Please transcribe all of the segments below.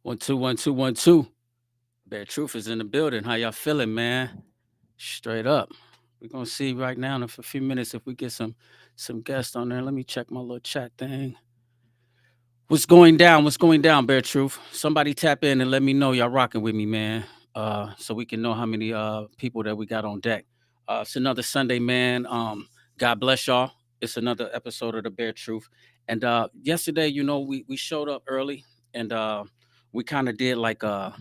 One, two, one, two, one, two. Bear Truth is in the building. How y'all feeling, man? Straight up. We're gonna see right now in a few minutes if we get some guests on there. Let me check my little chat thing. What's going down? What's going down, Bear Truth? Somebody tap in and let me know y'all rocking with me, man. So we can know how many people that we got on deck. It's another Sunday, man. God bless y'all. It's another episode of the Bear Truth. And yesterday, we showed up early and we kind of did like a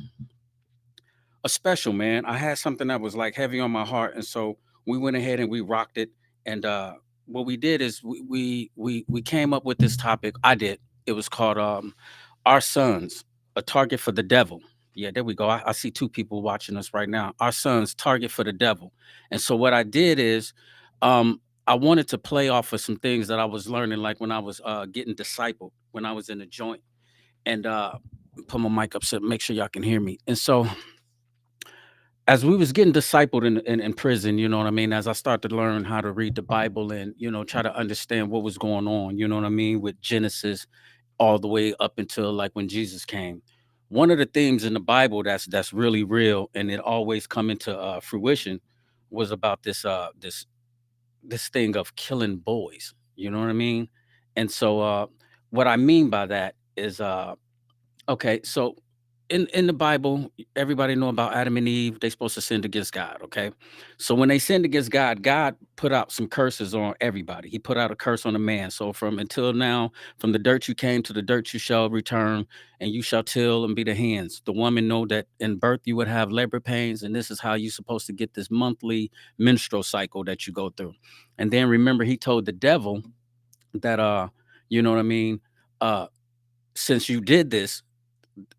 special, man. I had something that was like heavy on my heart, and so we went ahead and we rocked it. And what we did is we came up with this topic. I did. It was called "Our Sons, a Target for the Devil." Yeah, there we go. I see two people watching us right now. Our sons, target for the devil. And so what I did is, I wanted to play off of some things that I was learning, like when I was getting discipled, when I was in the joint, and put my mic up so make sure y'all can hear me. And so as we was getting discipled in prison, you know what I mean, as I started to learn how to read the Bible and, try to understand what was going on, you know what I mean, with Genesis all the way up until like when Jesus came. One of the themes in the Bible that's really real and it always come into fruition was about this thing of killing boys. You know what I mean? And so what I mean by that is okay, so in the Bible, everybody know about Adam and Eve. They supposed to sin against God. Okay, so when they sinned against God, God put out some curses on everybody. He put out a curse on a man. So from until now, from the dirt you came to the dirt you shall return, and you shall till and be the hands. The woman know that in birth you would have labor pains, and this is how you're supposed to get this monthly menstrual cycle that you go through. And then remember, he told the devil that you know what I mean, uh, since you did this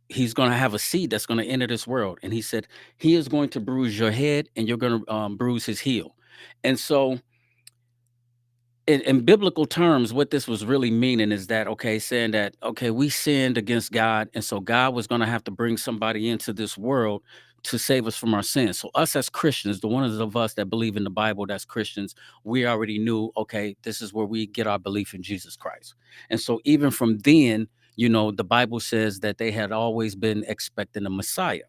he's going to have a seed that's going to enter this world. And he said, he is going to bruise your head and you're going to bruise his heel. And so, in biblical terms, what this was really meaning is that, okay, saying that, okay, we sinned against God. And so, God was going to have to bring somebody into this world to save us from our sins. So, us as Christians, the ones of us that believe in the Bible, that's Christians, we already knew, okay, this is where we get our belief in Jesus Christ. And so, even from then, the Bible says that they had always been expecting a Messiah.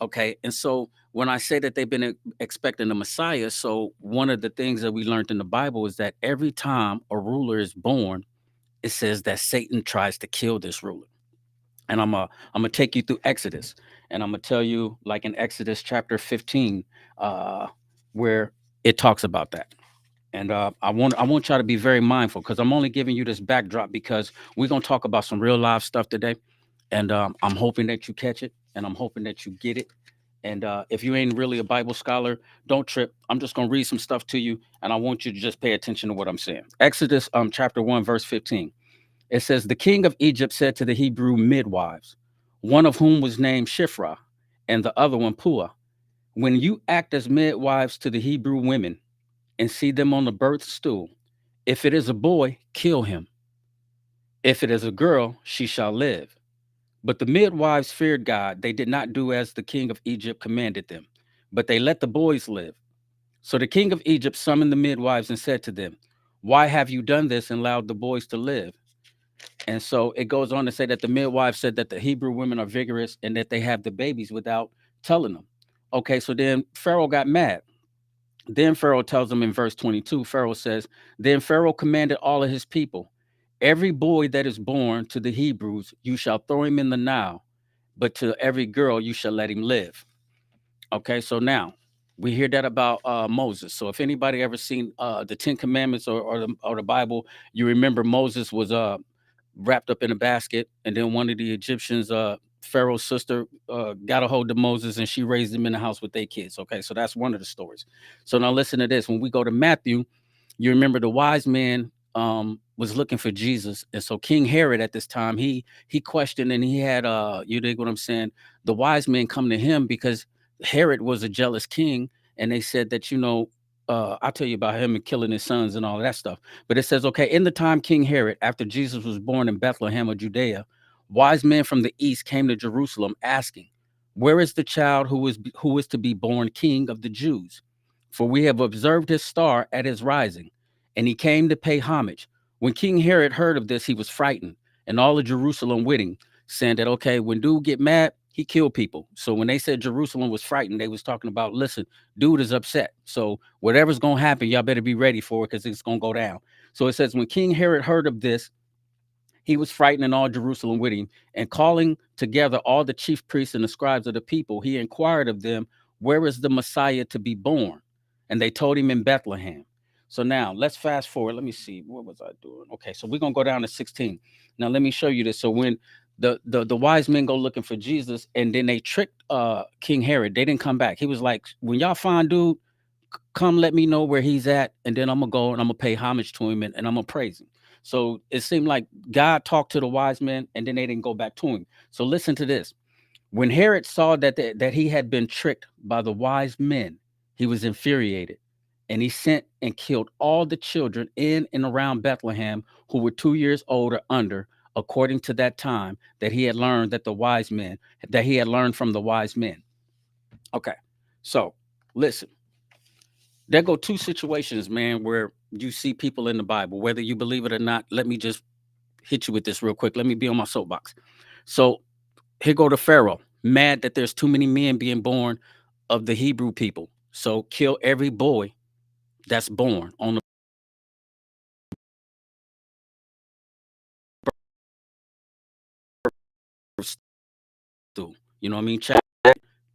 Okay. And so when I say that they've been expecting a Messiah, so one of the things that we learned in the Bible is that every time a ruler is born, it says that Satan tries to kill this ruler. And I'm gonna take you through Exodus, and I'm gonna tell you like in Exodus chapter 15, uh, where it talks about that. And I want y'all to be very mindful because I'm only giving you this backdrop because we're gonna talk about some real live stuff today, and I'm hoping that you catch it, and I'm hoping that you get it. And if you ain't really a Bible scholar, don't trip. I'm just gonna read some stuff to you, and I want you to just pay attention to what I'm saying. Exodus chapter 1 verse 15. It says, "The king of Egypt said to the Hebrew midwives, one of whom was named Shiphrah, and the other one Puah, when you act as midwives to the Hebrew women and see them on the birth stool, if it is a boy, kill him. If it is a girl, she shall live." But the midwives feared God. They did not do as the king of Egypt commanded them, but they let the boys live. So the king of Egypt summoned the midwives and said to them, "Why have you done this and allowed the boys to live?" And so it goes on to say that the midwives said that the Hebrew women are vigorous and that they have the babies without telling them. Okay, so then Pharaoh got mad. Then Pharaoh tells them in verse 22, Pharaoh says, "Then Pharaoh commanded all of his people, every boy that is born to the Hebrews, you shall throw him in the Nile, but to every girl you shall let him live." Okay, so now we hear that about Moses. So if anybody ever seen the Ten Commandments or the Bible, you remember Moses was wrapped up in a basket, and then one of the Egyptians, Pharaoh's sister, got a hold of Moses, and she raised him in the house with their kids. Okay, so that's one of the stories. So now listen to this. When we go to Matthew, you remember the wise man was looking for Jesus, and so King Herod at this time he questioned and he had you dig what I'm saying? The wise men come to him because Herod was a jealous king, and they said that I'll tell you about him and killing his sons and all of that stuff. But it says, okay, in the time King Herod, after Jesus was born in Bethlehem of Judea, wise men from the east came to Jerusalem asking, "Where is the child who is to be born King of the Jews? For we have observed his star at his rising, and he came to pay homage." When King Herod heard of this, he was frightened, and all of Jerusalem with him. saying that okay, when dude get mad, he killed people. So when they said Jerusalem was frightened, they was talking about, listen, dude is upset. So whatever's gonna happen, y'all better be ready for it because it's gonna go down. So it says when King Herod heard of this, he was frightening all Jerusalem with him, and calling together all the chief priests and the scribes of the people, he inquired of them, where is the Messiah to be born? And they told him in Bethlehem. So now let's fast forward. Let me see. What was I doing? Okay, so we're gonna go down to 16. Now let me show you this. So when the wise men go looking for Jesus, and then they tricked King Herod, they didn't come back. He was like, when y'all find dude, come let me know where he's at, and then I'm gonna go and I'm gonna pay homage to him, and I'm gonna praise him. So it seemed like God talked to the wise men, and then they didn't go back to him. So listen to this. When Herod saw that he had been tricked by the wise men, he was infuriated, and he sent and killed all the children in and around Bethlehem who were 2 years old or under, according to that time that he had learned from the wise men. Okay, so listen, there go two situations, man, where you see people in the Bible, whether you believe it or not. Let me just hit you with this real quick. Let me be on my soapbox. So here go to Pharaoh, mad that there's too many men being born of the Hebrew people. So kill every boy that's born on the birth stool. You know what I mean?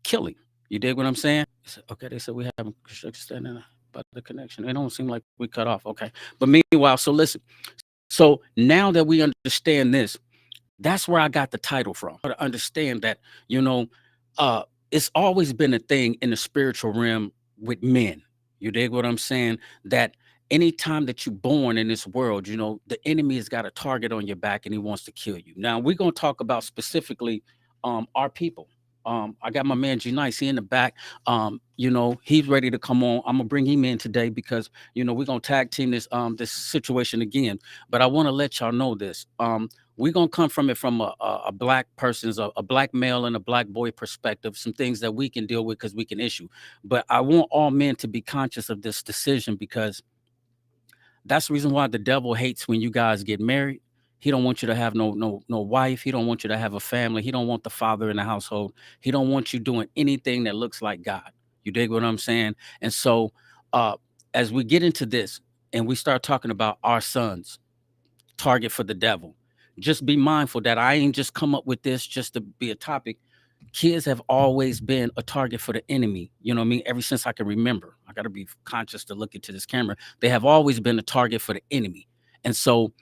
Kill him. You dig what I'm saying? Okay, they said we have construction standing by the connection. It don't seem like we cut off. Okay. But meanwhile, so listen. So now that we understand this, that's where I got the title from. To understand that, you know, it's always been a thing in the spiritual realm with men. You dig what I'm saying? That anytime that you're born in this world, you know, the enemy has got a target on your back and he wants to kill you. Now we're gonna talk about specifically our people. I got my man G Nice, he in the back. You know, he's ready to come on. I'm gonna bring him in today because you know we're gonna tag team this situation again. But I want to let y'all know this. We're gonna come from it from a black person's a black male and a black boy perspective, some things that we can deal with because we can issue. But I want all men to be conscious of this decision because that's the reason why the devil hates when you guys get married. He don't want you to have no wife. He don't want you to have a family. He don't want the father in the household. He don't want you doing anything that looks like God. You dig what I'm saying? And so uh as we get into this and we start talking about our sons, target for the devil. Just be mindful that I ain't just come up with this just to be a topic. Kids have always been a target for the enemy. You know what I mean? Ever since I can remember, I got to be conscious to look into this camera. They have always been a target for the enemy. And so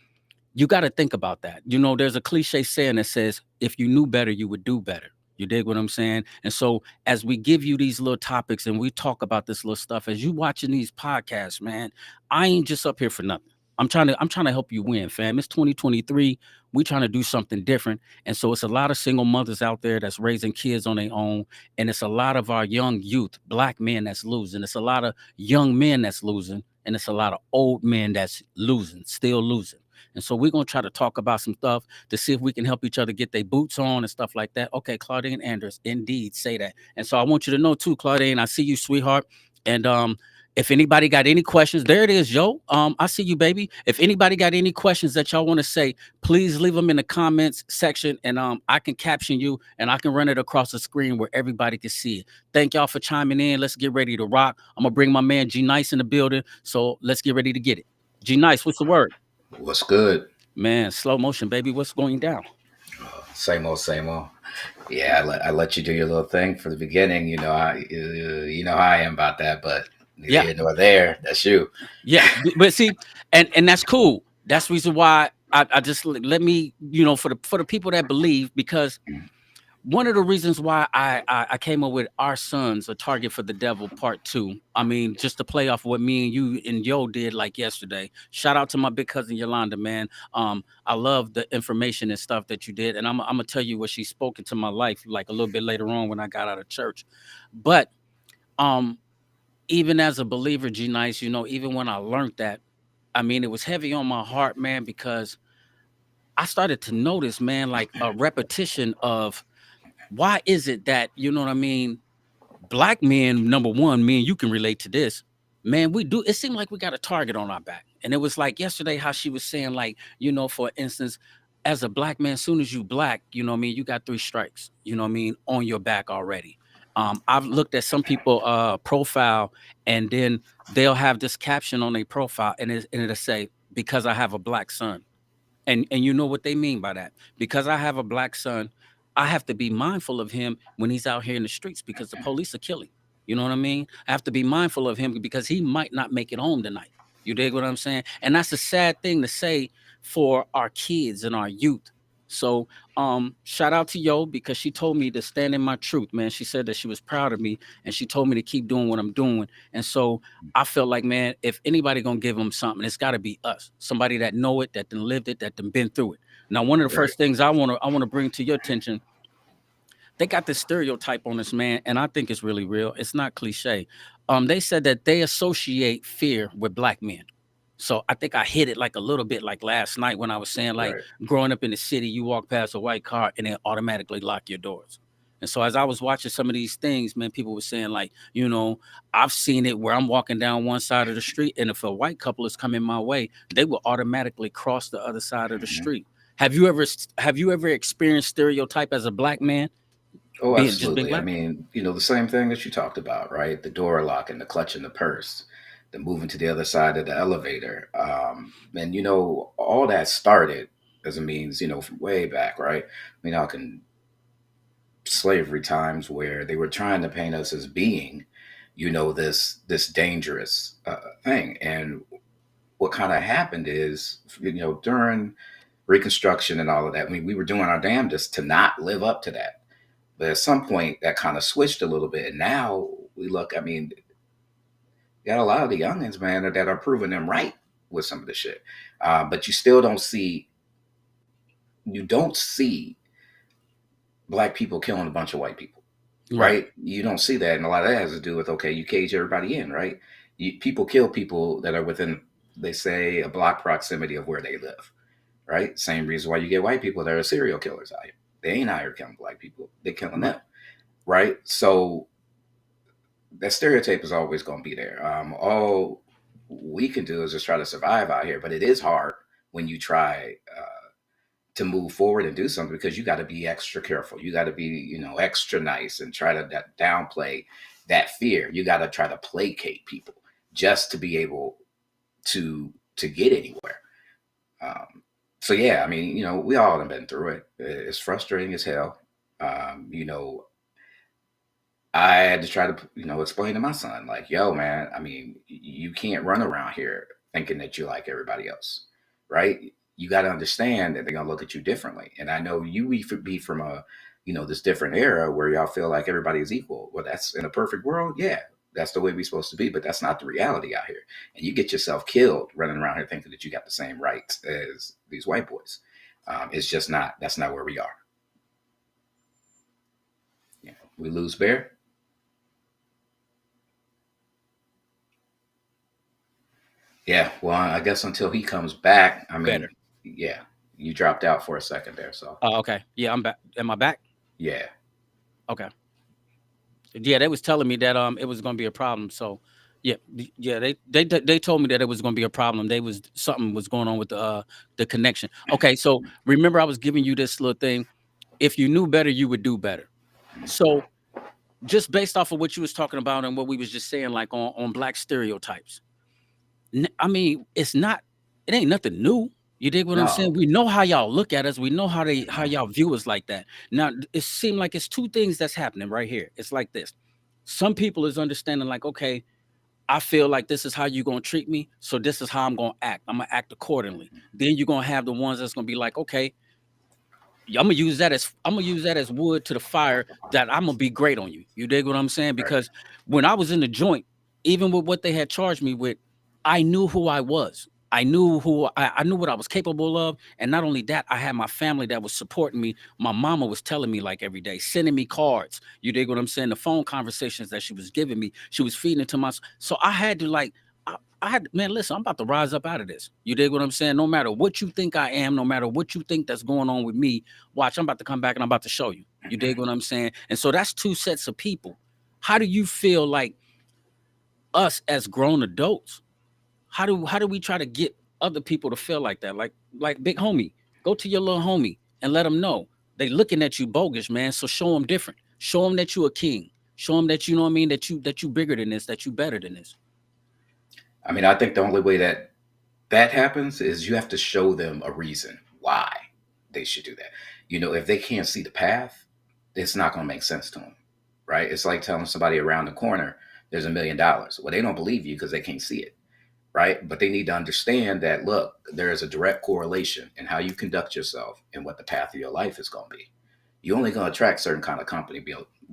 you got to think about that. You know, there's a cliche saying that says, if you knew better, you would do better. You dig what I'm saying? And so as we give you these little topics and we talk about this little stuff, as you watching these podcasts, man, I ain't just up here for nothing. I'm trying to help you win, fam. It's 2023. We trying to do something different. And so it's a lot of single mothers out there that's raising kids on their own. And it's a lot of our young youth, black men that's losing. It's a lot of young men that's losing. And it's a lot of old men that's losing, still losing. And so we're gonna try to talk about some stuff to see if we can help each other get their boots on and stuff like that. Okay, Claudine Anders, indeed, say that. And so I want you to know too, Claudine, I see you, sweetheart. And if anybody got any questions, there it is, yo. I see you, baby. If anybody got any questions that y'all want to say, please leave them in the comments section, and I can caption you and I can run it across the screen where everybody can see it. Thank y'all for chiming in. Let's get ready to rock. I'm gonna bring my man G Nice in the building, so let's get ready to get it. G Nice, what's the word? What's good? Man, slow motion, baby. What's going down? Same old, same old. Yeah, I let you do your little thing for the beginning. You know how I am about that, but neither Yeah, here nor there. That's you. yeah. But see, and that's cool. That's the reason why I just let me, you know, for the people that believe, because one of the reasons why I came up with Our Sons, a Target for the Devil Part 2. I mean, just to play off what me and you and Yo did like yesterday. Shout out to my big cousin Yolanda, man. I love the information and stuff that you did. And I'm gonna tell you what she spoke into my life like a little bit later on when I got out of church. But um, even as a believer, G Nice, you know, even when I learned that, I mean, it was heavy on my heart, man, because I started to notice, man, like a repetition of why is it that, you know what I mean, black men, number one, me and you can relate to this, man. We do, it seemed like we got a target on our back. And it was like yesterday how she was saying, like, you know, for instance, as a black man, soon as you black, you know what I mean, you got 3 strikes, you know what I mean, on your back already. I've looked at some people profile, and then they'll have this caption on their profile, and it'll say, because I have a black son. And you know what they mean by that. Because I have a black son, I have to be mindful of him when he's out here in the streets because the police are killing. You know what I mean? I have to be mindful of him because he might not make it home tonight. You dig what I'm saying? And that's a sad thing to say for our kids and our youth. So shout out to Yo, because she told me to stand in my truth, man. She said that she was proud of me, and she told me to keep doing what I'm doing. And so I felt like, man, if anybody gonna give them something, it's got to be us. Somebody that know it, that done lived it, that done been through it. Now, one of the Right. first things I wanna bring to your attention, they got this stereotype on this man, and I think it's really real. It's not cliche. They said that they associate fear with black men. So I think I hit it like a little bit like last night when I was saying, like, Right. growing up in the city, you walk past a white car and they automatically lock your doors. And so as I was watching some of these things, man, people were saying, like, I've seen it where I'm walking down one side of the street, and if a white couple is coming my way, they will automatically cross the other side of the Hmm. street. Have you ever experienced stereotype as a black man, Oh, being absolutely. I black? mean, the same thing that you talked about, right? The door locking, the clutching the purse, the moving to the other side of the elevator. And, all that started as a means, from way back, right? I can slavery times where they were trying to paint us as being, this dangerous thing. And what kind of happened is, during Reconstruction and all of that, I mean, we were doing our damnedest to not live up to that. But at some point, that kind of switched a little bit. And now we look, I mean, you got a lot of the youngins, man, that are proving them right with some of the shit. But you still don't see black people killing a bunch of white people, Right, right? You don't see that. And a lot of that has to do with, okay, you cage everybody in, right? People kill people that are within, they say, a block proximity of where they live, right? Same reason why you get white people that are serial killers out here. They ain't out here killing black people, they're killing them, right, right? So that stereotype is always going to be there. All we can do is just try to survive out here, but it is hard when you try to move forward and do something because you got to be extra careful. You got to be, extra nice and try to downplay that fear. You got to try to placate people just to be able to get anywhere. Um, so yeah, I mean, we all have been through it. It's frustrating as hell. Um, you know, I had to try to, explain to my son, like, yo, man, I mean, you can't run around here thinking that you're like everybody else, right? You got to understand that they're going to look at you differently. And I know you be from this different era where y'all feel like everybody is equal. Well, that's in a perfect world. Yeah, that's the way we're supposed to be, but that's not the reality out here. And you get yourself killed running around here thinking that you got the same rights as these white boys. It's just not, that's not where we are. Yeah. We lose Bear. Yeah, well, I guess until he comes back, I mean, better. yeah, you dropped out for a second there, so Oh, okay. Yeah, I'm back. Am I back? yeah. Okay. Yeah, they was telling me that it was gonna be a problem. So yeah, yeah, they told me that it was gonna be a problem. They was something was going on with the connection. Okay, so remember I was giving you this little thing. If you knew better, you would do better. So just based off of what you was talking about and what we was just saying, like on black stereotypes. I mean, it ain't nothing new. You dig what I'm saying? No. We know how y'all look at us. We know how Mhm. y'all view us like that. Now, it seemed like it's two things that's happening right here. It's like this. Some people is understanding like, okay, I feel like this is how you gonna treat me, so this is how I'm gonna act. I'm gonna act accordingly. Then you're gonna have the ones that's gonna be like, okay, I'm gonna use that as wood to the fire that I'm gonna be great on you. You dig what I'm saying? Right. Because when I was in the joint, even with what they had charged me with, I knew who I was. I knew what I was capable of. And not only that, I had my family that was supporting me. My mama was telling me like every day, sending me cards. You dig what I'm saying? The phone conversations that she was giving me, she was feeding it to my so I had to like I had man, listen, I'm about to rise up out of this. You dig what I'm saying? No matter what you think I am, no matter what you think that's going on with me, watch, I'm about to come back and I'm about to show you. You dig what I'm saying? And so that's two sets of people. How do you feel like us as grown adults? How do we try to get other people to feel like that? Like big homie. Go to your little homie and let them know they looking at you bogus, man. So show them different. Show them that you a king. Show them that you know what I mean. That you bigger than this. That you better than this. I mean, I think the only way that that happens is you have to show them a reason why they should do that. If they can't see the path, it's not going to make sense to them, right? It's like telling somebody around the corner there's $1 million. Well, they don't believe you because they can't see it, right? But they need to understand that, look, there is a direct correlation in how you conduct yourself and what the path of your life is going to be. You're only going to attract certain kind of company,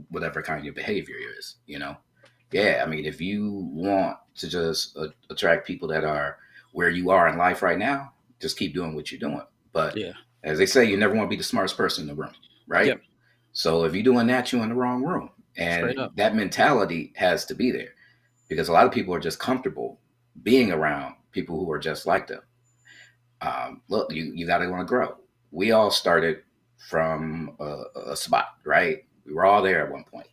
whatever kind of your behavior is. Yeah, I mean, if you want to just attract people that are where you are in life right now, just keep doing what you're doing. But Yeah. as they say, you never want to be the smartest person in the room, right? Yep. So if you're doing that, you're in the wrong room. Straight And up. that mentality has to be there because a lot of people are just comfortable being around people who are just like them. Look, you got to want to grow. We all started from a spot, right? We were all there at one point.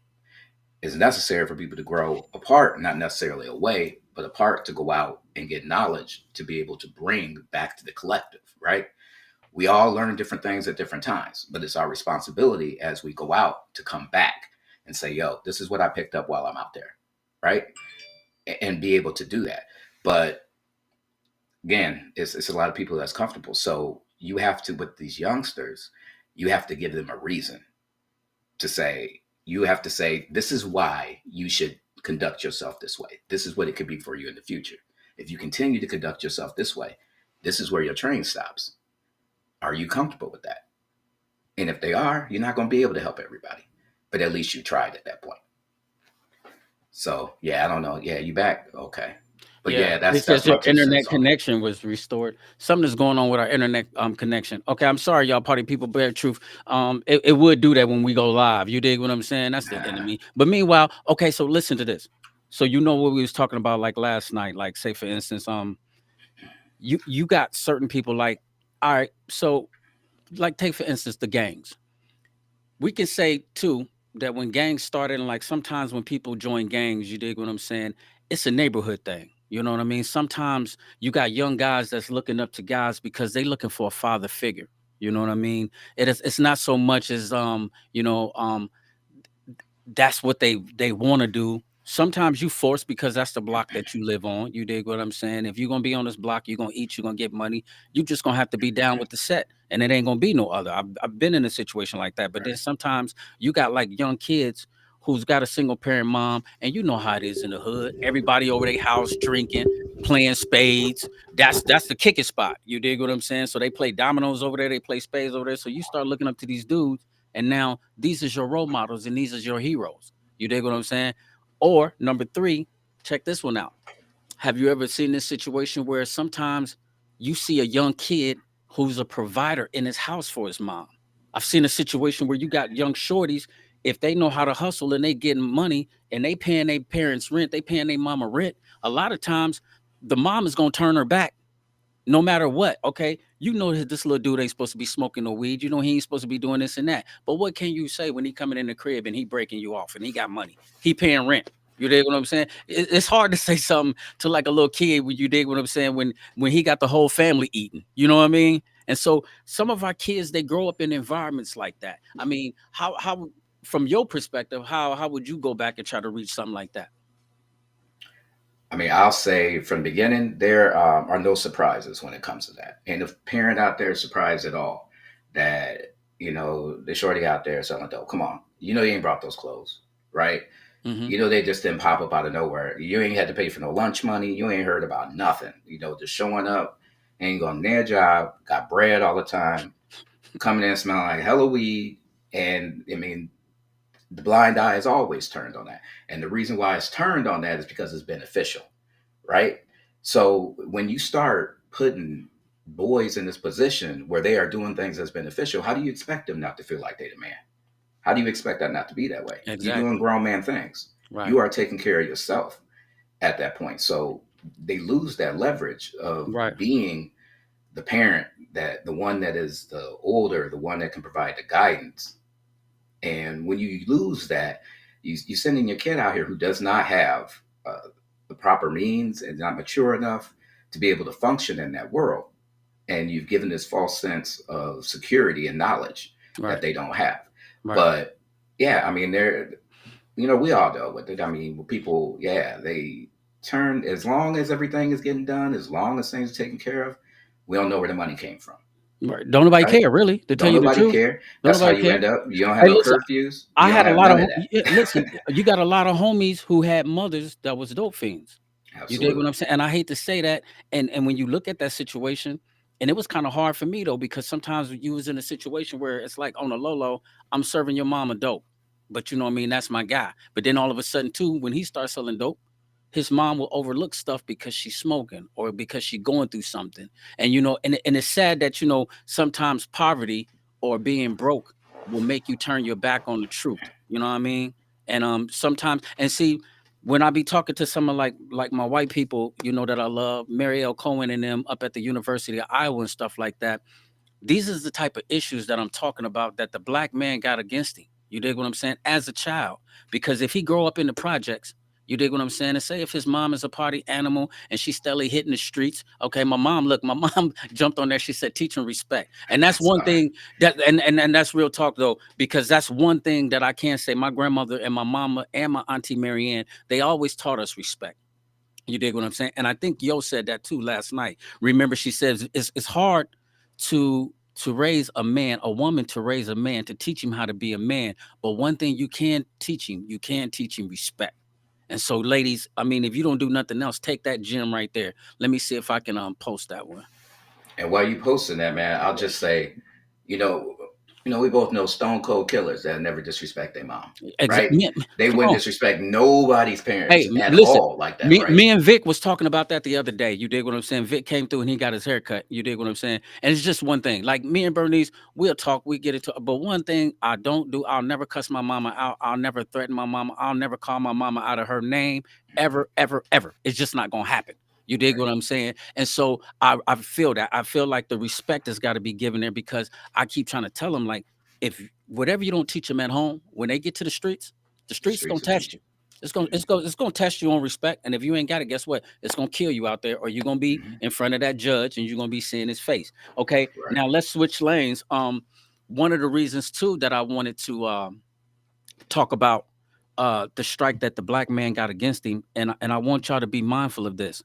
It's necessary for people to grow apart, not necessarily away, but apart to go out and get knowledge to be able to bring back to the collective, right? We all learn different things at different times, but it's our responsibility as we go out to come back and say, yo, this is what I picked up while I'm out there, right? And be able to do that. But again, it's a lot of people that's comfortable. So you have to, with these youngsters, you have to give them a reason to say, you have to say, this is why you should conduct yourself this way. This is what it could be for you in the future. If you continue to conduct yourself this way, this is where your train stops. Are you comfortable with that? And if they are, you're not going to be able to help everybody. But at least you tried at that point. So yeah, I don't know. Yeah, you back? Okay. But Yeah, yeah, it that's says my your two cents internet on it. connection was restored. Something is going on with our internet connection. Okay, I'm sorry, y'all, party people. Bear truth. It would do that when we go live. You dig what I'm saying? That's the enemy. But meanwhile, okay, so listen to this. So you know what we was talking about like last night. Like say for instance, you got certain people like, all right, so like take for instance the gangs. We can say too that when gangs started and like sometimes when people join gangs, you dig what I'm saying? It's a neighborhood thing. You know what I mean? Sometimes you got young guys that's looking up to guys because they looking for a father figure. You know what I mean? It's not so much as that's what they want to do. Sometimes you force because that's the block that you live on. You dig what I'm saying? If you're gonna be on this block, you're gonna eat, you're gonna get money. You just gonna have to be down with the set, and it ain't gonna be no other. I've been in a situation like that, but then Right. sometimes you got like young kids who's got a single parent mom, and you know how it is in the hood. Everybody over their house drinking, playing spades. That's the kicking spot. You dig what I'm saying? So they play dominoes over there, they play spades over there. So you start looking up to these dudes and now these is your role models and these is your heroes. You dig what I'm saying? Or number three, check this one out. Have you ever seen this situation where sometimes you see a young kid who's a provider in his house for his mom? I've seen a situation where you got young shorties, if they know how to hustle and they getting money and they paying their parents rent, they paying their mama rent, a lot of times the mom is gonna turn her back no matter what. Okay, you know that this little dude ain't supposed to be smoking no weed. You know he ain't supposed to be doing this and that. But what can you say when he coming in the crib and he breaking you off and he got money? He paying rent. You dig what I'm saying? It's hard to say something to like a little kid when you dig what I'm saying when he got the whole family eating. You know what I mean? And so some of our kids they grow up in environments like that. I mean, how from your perspective, how would you go back and try to reach something like that? I mean, I'll say from the beginning, there are no surprises when it comes to that. And if parent out there is surprised at all that, the shorty out there selling dope, come on. You know you ain't brought those clothes, right? Hmm. They just didn't pop up out of nowhere. You ain't had to pay for no lunch money. You ain't heard about nothing. Just showing up, ain't going to their job, got bread all the time, coming in smelling like hella weed. And I mean, the blind eye is always turned on that. And the reason why it's turned on that is because it's beneficial, right? So when you start putting boys in this position where they are doing things that's beneficial, how do you expect them not to feel like they're the man? How do you expect that not to be that way? You're doing Exactly. grown man things. Right. You are taking care of yourself at that point. So they lose that leverage of Right. being the parent, that the one that is the older, the one that can provide the guidance. And when you lose that, you sending your kid out here who does not have the proper means and not mature enough to be able to function in that world. and you've given this false sense of security and knowledge that Right. they don't have. Right. But yeah, I mean, they're, we all dealt with it. I mean, people, yeah, they turn, as long as everything is getting done, as long as things are taken care of, we don't know where the money came from, Right. Don't nobody right? care, really, to tell Don't you the nobody truth. care. Don't That's how nobody you care. end up. You don't have Hey, no listen, curfews. I You don't had a have lot none of of that. yeah, listen, you got a lot of homies who had mothers that was dope fiends. You dig what Absolutely. I'm saying? And I hate to say that. And when you look at that situation, and it was kind of hard for me though, because sometimes you was in a situation where it's like on a low low, I'm serving your mama dope. But you know what I mean? That's my guy. But then all of a sudden, too, when he starts selling dope, his mom will overlook stuff because she's smoking or because she's going through something. And and it's sad that sometimes poverty or being broke will make you turn your back on the truth. You know what I mean? And sometimes and see when I be talking to someone like my white people, that I love, Mary L. Cohen and them up at the University of Iowa and stuff like that. These is the type of issues that I'm talking about that the black man got against him. You dig what I'm saying? As a child. Because if he grow up in the projects, you dig what I'm saying? And say if his mom is a party animal and she's steadily hitting the streets. Okay, my mom jumped on there. She said, teach and respect. And that's one Sorry. thing and that's real talk though, because that's one thing that I can't say. My grandmother and my mama and my auntie Marianne, they always taught us respect. You dig what I'm saying? And I think Yo said that too last night. Remember, she says it's hard to raise a man, a woman to raise a man, to teach him how to be a man. But one thing you can teach him respect. And so, ladies, I mean, if you don't do nothing else, take that gym right there. Let me see if I can post that one. And while you posting that, man, I'll just say, you know, we both know stone cold killers that never disrespect their mom, right? Exactly. They Come wouldn't on. disrespect nobody's Hey, parents at listen. all like that, Me right? and Vic was talking about that the other day. You dig what I'm saying? Vic came through and he got his hair cut. You dig what I'm saying? And it's just one thing. Like me and Bernice, we'll talk, we get it to. But one thing I don't do, I'll never cuss my mama out. I'll never threaten my mama. I'll never call my mama out of her name, Mhm. ever, ever, ever. It's just not gonna happen. You dig Right. what I'm saying? And so I feel that. I feel like the respect has got to be given there because I keep trying to tell them like, if whatever you don't teach them at home, when they get to the The streets gonna streets will test teach you. you. It's gonna it's gonna it's gonna test you on respect, and if you ain't got it, guess what? It's gonna kill you out there, or you're gonna be Hmm. in front of that judge, and you're gonna be seeing his face. Okay, Right. now let's switch lanes. One of the reasons too that I wanted to talk about the strike that the black man got against him, and I want y'all to be mindful of this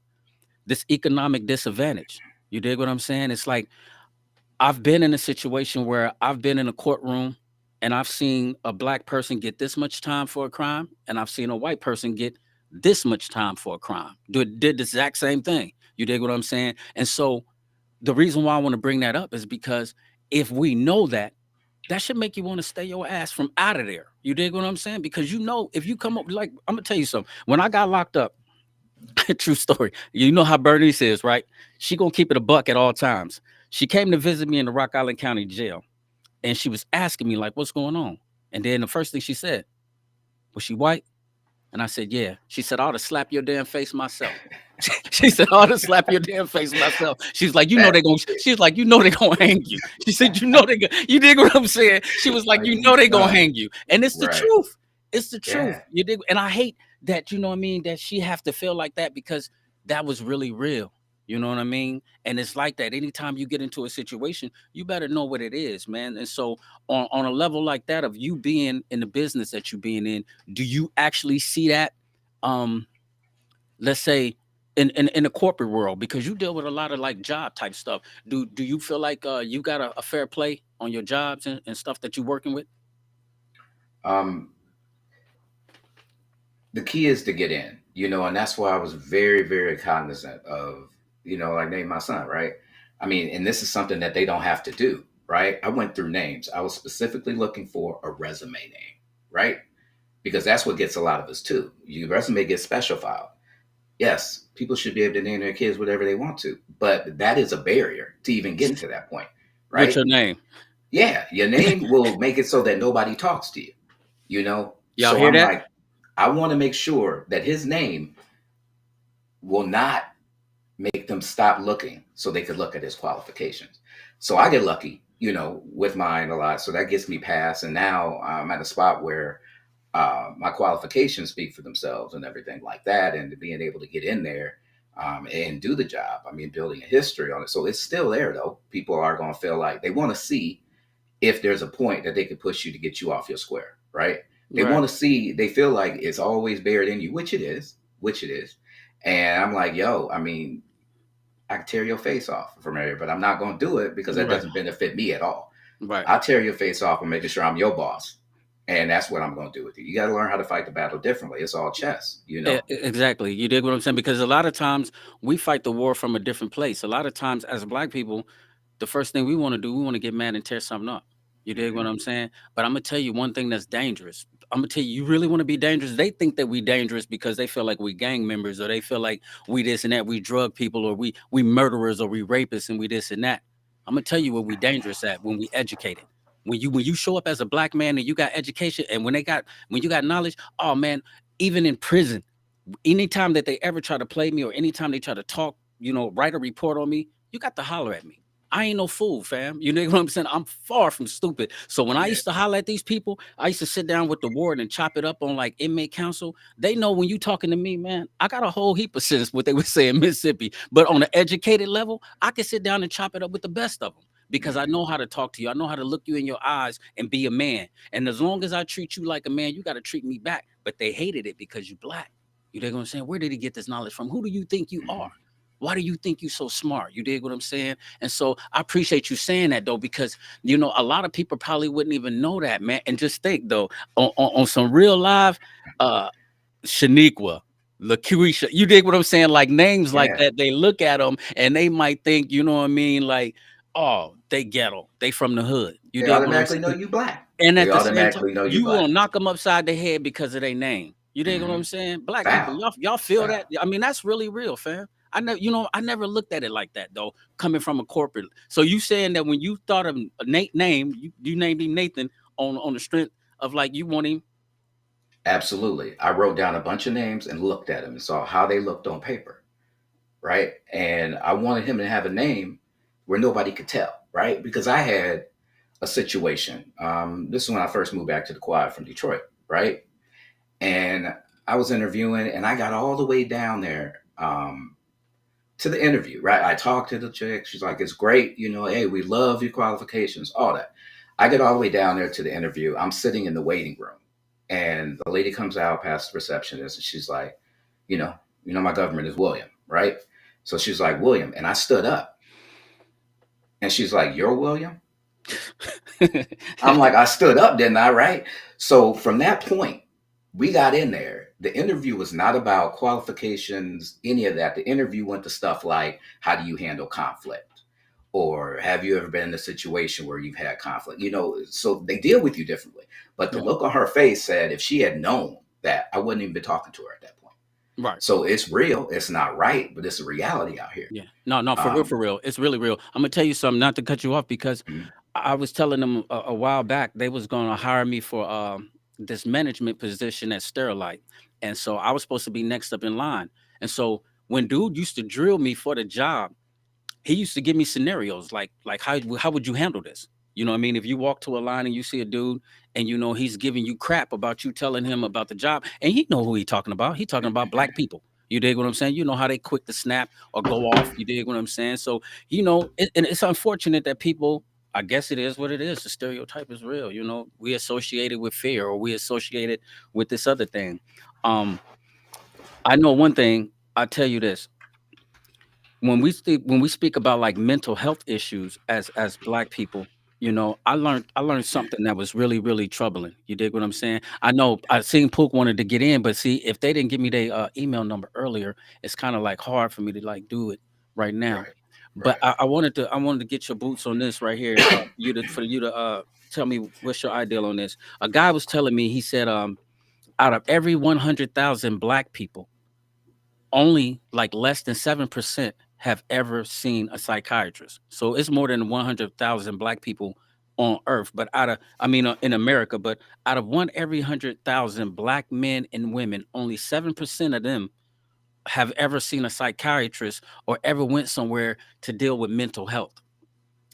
economic disadvantage. You dig what I'm saying? It's like I've been in a situation where I've been in a courtroom and I've seen a black person get this much time for a crime, and I've seen a white person get this much time for a crime. Did the exact same thing. You dig what I'm saying? And so the reason why I want to bring that up is because if we know that, that should make you want to stay your ass from out of there. You dig what I'm saying? Because if you come up like I'm gonna tell you something. When I got locked up, true story. You know how Bernice is, right? She gonna keep it a buck at all times. She came to visit me in the Rock Island County Jail, and she was asking me like, "What's going on?" And then the first thing she said, "Was she white?" And I said, "Yeah." She said, "I ought to slap your damn face myself." She said, "I ought to slap your damn face myself." She's like, "You know That they gonna." She's like, "You know they gonna hang you." She said, "You know they." You dig what I'm saying? She was like, like "You you know they gonna son. hang you," and it's the Right. truth. It's the truth. Yeah. You dig? And I hate that. You know what I mean? That she have to feel like that because that was really real. You know what I mean? And it's like that. Anytime you get into a situation, you better know what it is, man. And so, on a level like that of you being in the business that you being in, do you actually see that? Um, let's say in the corporate world, because you deal with a lot of like job type stuff. Do you feel like you got a fair play on your jobs and stuff that you're working with? Um, the key is to get in, and that's why I was very, very cognizant of, like name my son, right? I mean, and this is something that they don't have to do, right? I went through names. I was specifically looking for a resume name, right? Because that's what gets a lot of us too. Your resume gets special filed. Yes, people should be able to name their kids whatever they want to, but that is a barrier to even getting to that point, What's right? your name? Yeah, your name will make it so that nobody talks to you. Y'all So hear I'm that? like, I want to make sure that his name will not make them stop looking so they could look at his qualifications. So I get lucky, with mine a lot. So that gets me past. And now I'm at a spot where my qualifications speak for themselves and everything like that. And being able to get in there, and do the job. I mean, building a history on it. So it's still there, though. People are going to feel like they want to see if there's a point that they could push you to get you off your square, right? They Right. want to see, they feel like it's always buried in you, which it is, which it is. And I'm like, yo, I mean, I can tear your face off from here, but I'm not going to do it because that Right. doesn't benefit me at all. Right. I'll tear your face off and making sure I'm your boss. And that's what I'm going to do with you. You got to learn how to fight the battle differently. It's all chess, you know? Exactly. You dig what I'm saying? Because a lot of times we fight the war from a different place. A lot of times as black people, the first thing we want to do, we want to get mad and tear something up. You dig what Hmm. I'm saying? But I'm gonna tell you one thing that's dangerous. I'm gonna tell you, you really want to be dangerous. They think that we dangerous because they feel like we gang members, or they feel like we this and that, we drug people, or we murderers, or we rapists, and we this and that. I'm gonna tell you where we dangerous at, when we educated. When you show up as a black man and you got education, and when you got knowledge, oh man, even in prison, anytime that they ever try to play me, or anytime they try to talk, write a report on me, you got to holler at me. I ain't no fool, fam. You know what I'm saying? I'm far from stupid. So when I Yeah. used to holler at these people, I used to sit down with the warden and chop it up on like inmate council. They know when you talking to me, man, I got a whole heap of sense, what they would say in Mississippi. But on an educated level, I can sit down and chop it up with the best of them, because I Hmm. know how to talk to you. I know how to look you in your eyes and be a man. And as long as I treat you like a man, you got to treat me back. But they hated it because you black. You dig what I'm saying? Where did he get this knowledge from? Who do you think you are? Hmm. Why do you think you so smart? You dig what I'm saying? And so I appreciate you saying that, though, because a lot of people probably wouldn't even know that, man. And just think though, on some real live, uh Shaniqua, LaQuisha, you dig what I'm saying? Like names like Yeah. that, they look at them and they might think, you know what I mean? Like, oh, they ghetto, they from the hood. You They dig what I'm automatically know saying? you black. And They at the same time, automatically know you you black. gonna knock them upside the head because of their name. You dig what Hmm. I'm saying? Black people, Foul. y'all feel Foul. that? I mean, that's really real, fam. I never looked at it like that though, coming from a corporate. So you saying that when you thought of a Nate name, you named him Nathan on the strength of like you want him. Absolutely. I wrote down a bunch of names and looked at them and saw how they looked on paper, right? And I wanted him to have a name where nobody could tell, right? Because I had a situation. This is when I first moved back to the quad from Detroit, right? And I was interviewing, and I got all the way down there to the interview, right? I talked to the chick. She's like, "It's great, Hey, we love your qualifications, all that." I get all the way down there to the interview. I'm sitting in the waiting room, and the lady comes out past the receptionist, and she's like, "You know, my government is William, right?" So she's like, "William," and I stood up, and she's like, "You're William?" I'm like, I stood up, didn't I? Right. So from that point, we got in there. The interview was not about qualifications, any of that. The interview went to stuff like, how do you handle conflict? Or have you ever been in a situation where you've had conflict? So they deal with you differently. But the Yeah, look on her face said, if she had known that, I wouldn't even be talking to her at that point. right. So it's real. It's not right, but it's a reality out here. Yeah. No, no, for real, Um, for real. It's really real. I'm gonna tell you something, not to cut you off, because mhm, I was telling them a while back they was gonna hire me for this management position at Sterilite. And so I was supposed to be next up in line. And so when dude used to drill me for the job, he used to give me scenarios like how would you handle this? You know what I mean? If you walk to a line and you see a dude and he's giving you crap about you telling him about the job, and he know who he talking about. He talking about black people. You dig what I'm saying? You know how they quick to snap or go off. You dig what I'm saying? So and it's unfortunate that people. I guess it is what it is. The stereotype is real. We associated with fear, or we associated with this other thing. Um, I know one thing. I tell you this: when we speak about like mental health issues as black people, I learned something that was really really troubling. You dig what I'm saying? I know I seen Pook wanted to get in, but see, if they didn't give me their email number earlier, it's kind of like hard for me to like do it right now. right, But right. I wanted to get your boots on this right here, for you to tell me what's your ideal on this. A guy was telling me, he said, out of every 100,000 black people, only like less than 7% have ever seen a psychiatrist. So it's more than 100,000 black people on earth, but in America, but out of one every 100,000 black men and women, only 7% of them have ever seen a psychiatrist or ever went somewhere to deal with mental health.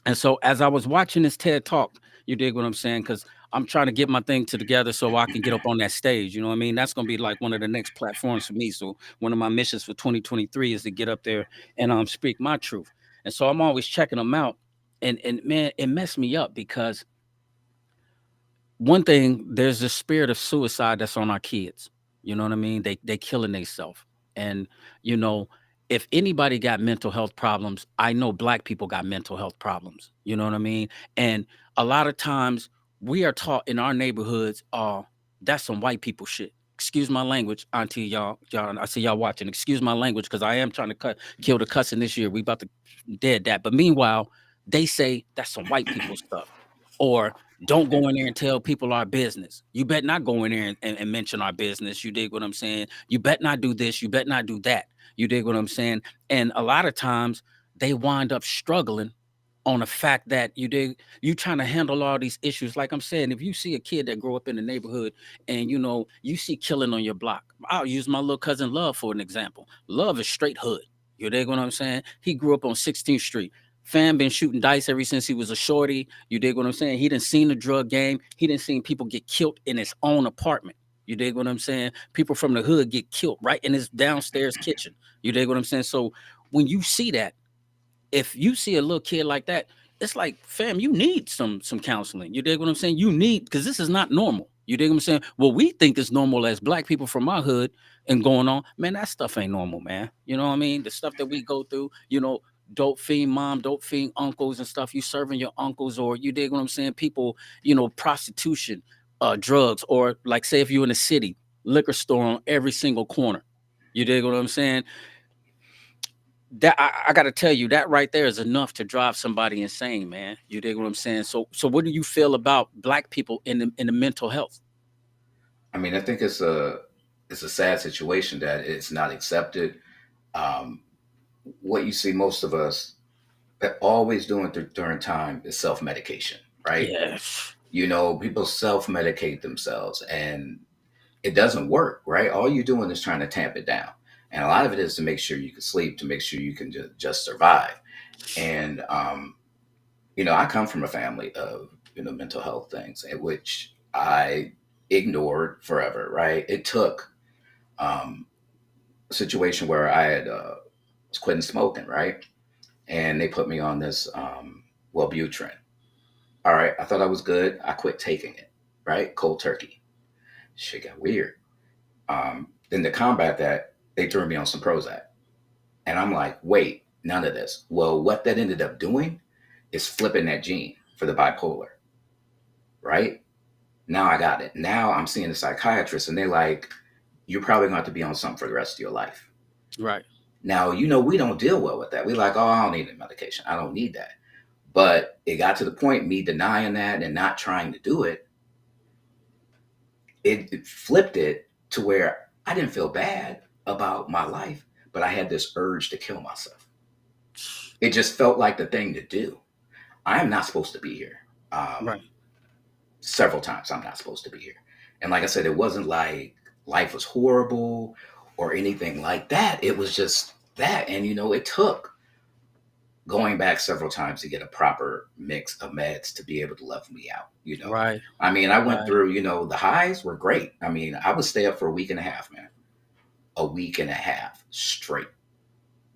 And so as I was watching this TED talk, you dig what I'm saying? Because I'm trying to get my thing together so I can get up on that stage. You know what I mean? That's gonna be like one of the next platforms for me. So one of my missions for 2023 is to get up there and speak my truth. And so I'm always checking them out. And man, it messed me up because one thing, there's this spirit of suicide that's on our kids. You know what I mean? They killing themselves. And you know, if anybody got mental health problems, I know black people got mental health problems. You know what I mean? And a lot of times we are taught in our neighborhoods, that's some white people shit. Excuse my language, auntie, y'all. I see y'all watching. Excuse my language, because I am trying to kill the cussing this year. We about to dead that. But meanwhile, they say that's some white people stuff. Or don't go in there and tell people our business. You bet not go in there and mention our business. You dig what I'm saying? You bet not do this. You bet not do that. You dig what I'm saying? And a lot of times they wind up struggling on the fact that you trying to handle all these issues. Like I'm saying, if you see a kid that grow up in the neighborhood and you see killing on your block, I'll use my little cousin Love for an example. Love is straight hood. You dig what I'm saying? He grew up on 16th Street. Fam been shooting dice ever since he was a shorty. You dig what I'm saying? He didn't seen the drug game. He didn't seen people get killed in his own apartment. You dig what I'm saying? People from the hood get killed right in his downstairs kitchen. You dig what I'm saying? So when you see that, if you see a little kid like that, it's like, fam, you need some counseling. You dig what I'm saying? You need, because this is not normal. You dig what I'm saying? What we think is normal as black people from our hood and going on, man, that stuff ain't normal, man. You know what I mean? The stuff that we go through, dope fiend mom, dope fiend uncles and stuff. You serving your uncles, or you dig what I'm saying? People, prostitution, drugs, or like say if you're in a city, liquor store on every single corner. You dig what I'm saying? That I got to tell you, that right there is enough to drive somebody insane, man. You dig what I'm saying? So what do you feel about black people in the mental health? I mean, I think it's a sad situation that it's not accepted. Um, what you see most of us always doing during time is self medication, right? Yes. People self medicate themselves, and it doesn't work, right? All you're doing is trying to tamp it down, and a lot of it is to make sure you can sleep, to make sure you can just survive. And I come from a family of mental health things, in which I ignored forever, right? It took um, a situation where I had was quitting smoking, right? And they put me on this Wellbutrin. All right, I thought I was good. I quit taking it, right? Cold turkey. Shit got weird. Then to combat that, they threw me on some Prozac. And I'm like, wait, none of this. Well, what that ended up doing is flipping that gene for the bipolar, right? Now I got it. Now I'm seeing a psychiatrist, and they're like, you're probably going to have to be on something for the rest of your life. Right. Now, we don't deal well with that. We're like, oh, I don't need the medication. I don't need that. But it got to the point, me denying that and not trying to do it, it flipped it to where I didn't feel bad about my life, but I had this urge to kill myself. It just felt like the thing to do. I am not supposed to be here. Right. Um, Several times I'm not supposed to be here. And like I said, it wasn't like life was horrible or anything like that. It was just that. And, it took going back several times to get a proper mix of meds to be able to level me out. Right. I mean, I went Right. through, the highs were great. I mean, I would stay up for a week and a half, man, a week and a half straight.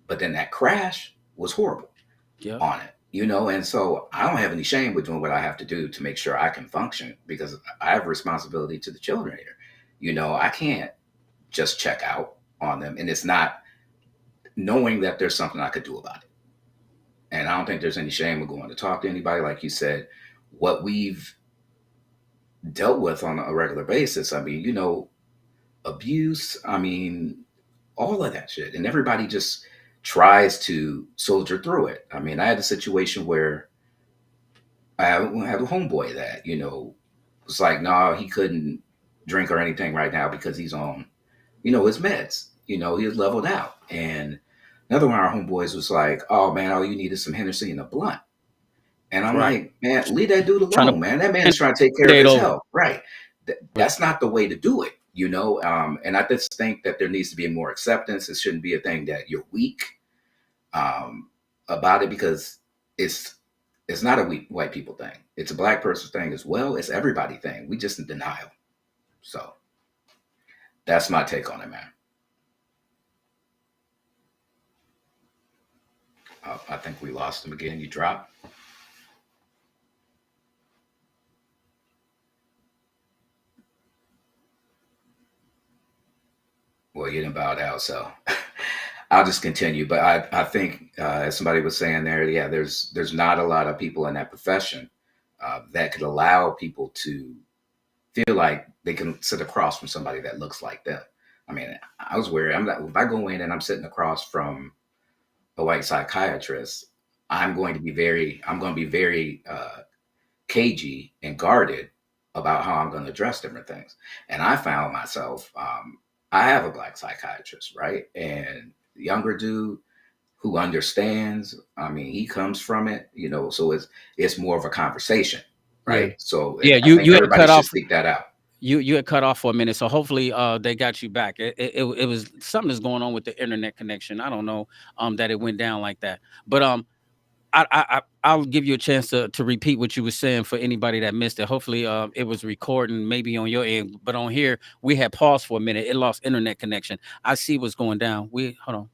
But then that crash was horrible Yep. on it. And so I don't have any shame with doing what I have to do to make sure I can function, because I have a responsibility to the children here. I can't just check out on them. And it's not knowing that there's something I could do about it. And I don't think there's any shame with going to talk to anybody. Like you said, what we've dealt with on a regular basis, I mean, abuse, I mean, all of that shit. And everybody just tries to soldier through it. I mean, I had a situation where I had a homeboy that, was like, no, he couldn't drink or anything right now because he's on, his meds. He was leveled out. And another one of our homeboys was like, oh man, all you need is some Hennessy and a blunt. And I'm Right. like, man, leave that dude Trying to alone, man. That man is trying to take care of band-aid his over. health. Right. Right. That's not the way to do it. And I just think that there needs to be more acceptance. It shouldn't be a thing that you're weak um, about it, because it's it's not a weak white people thing. It's a black person thing as well. It's everybody thing. We just in denial. So that's my take on it, man. I think we lost him again. You dropped. Well, you didn't bow out, so I'll just continue. But I think, as somebody was saying there, yeah, there's not a lot of people in that profession that could allow people to feel like they can sit across from somebody that looks like them. I mean, I was worried. I'm not, if I go in and I'm sitting across from a white psychiatrist, I'm going to be very cagey and guarded about how I'm going to address different things. And I found myself, I have a black psychiatrist, right? And younger dude who understands. I mean, he comes from it, so it's more of a conversation, Yeah. right? So Yeah, I think you had everybody cut should off. seek that out. You had cut off for a minute, so hopefully they got you back. It was something that's going on with the internet connection. I don't know that it went down like that. But I'll give you a chance to repeat what you were saying for anybody that missed it. Hopefully it was recording maybe on your end, but on here we had paused for a minute. It lost internet connection. I see what's going down. We hold on.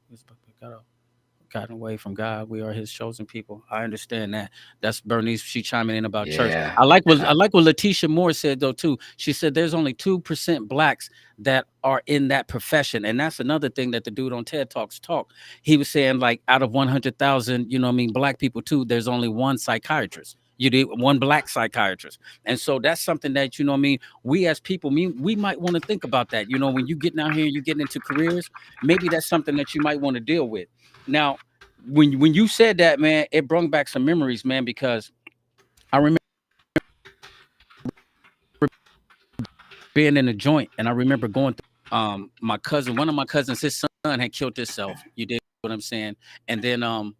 Gotten away from God. We are His chosen people. I understand that. That's Bernice. She chiming in about church. Yeah. I like what Letitia Moore said though too. She said there's only 2% blacks that are in that profession, and that's another thing that the dude on TED Talks talk. He was saying like out of 100,000, you know, what I mean, black people too. There's only one psychiatrist. You did one black psychiatrist, and so that's something that you know. What I mean, we as people, we might want to think about that. You know, when you getting out here and you getting into careers, maybe that's something that you might want to deal with. Now, when you said that, man, it brought back some memories, man, because I remember being in a joint and I remember going through my cousin, one of my cousins, his son had killed himself. You did what I'm saying? And then on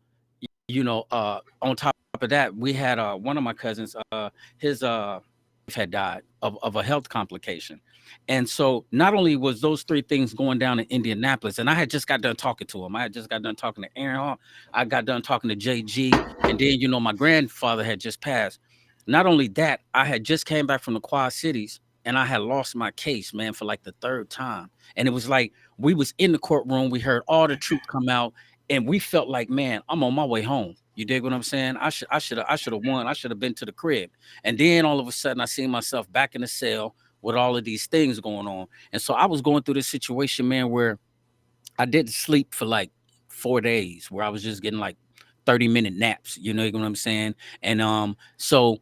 top of that, we had one of my cousins, his had died of a health complication. And so not only was those three things going down in Indianapolis, and I had just got done talking to him. I had just got done talking to Aaron Hall. I got done talking to JG. And then, my grandfather had just passed. Not only that, I had just came back from the Quad Cities and I had lost my case, man, for like the third time. And it was like we was in the courtroom, we heard all the truth come out, and we felt like, man, I'm on my way home. You dig what I'm saying? I should have won. I should have been to the crib. And then all of a sudden I seen myself back in the cell with all of these things going on. And so I was going through this situation, man, where I didn't sleep for like 4 days, where I was just getting like 30-minute naps. You know what I'm saying? And so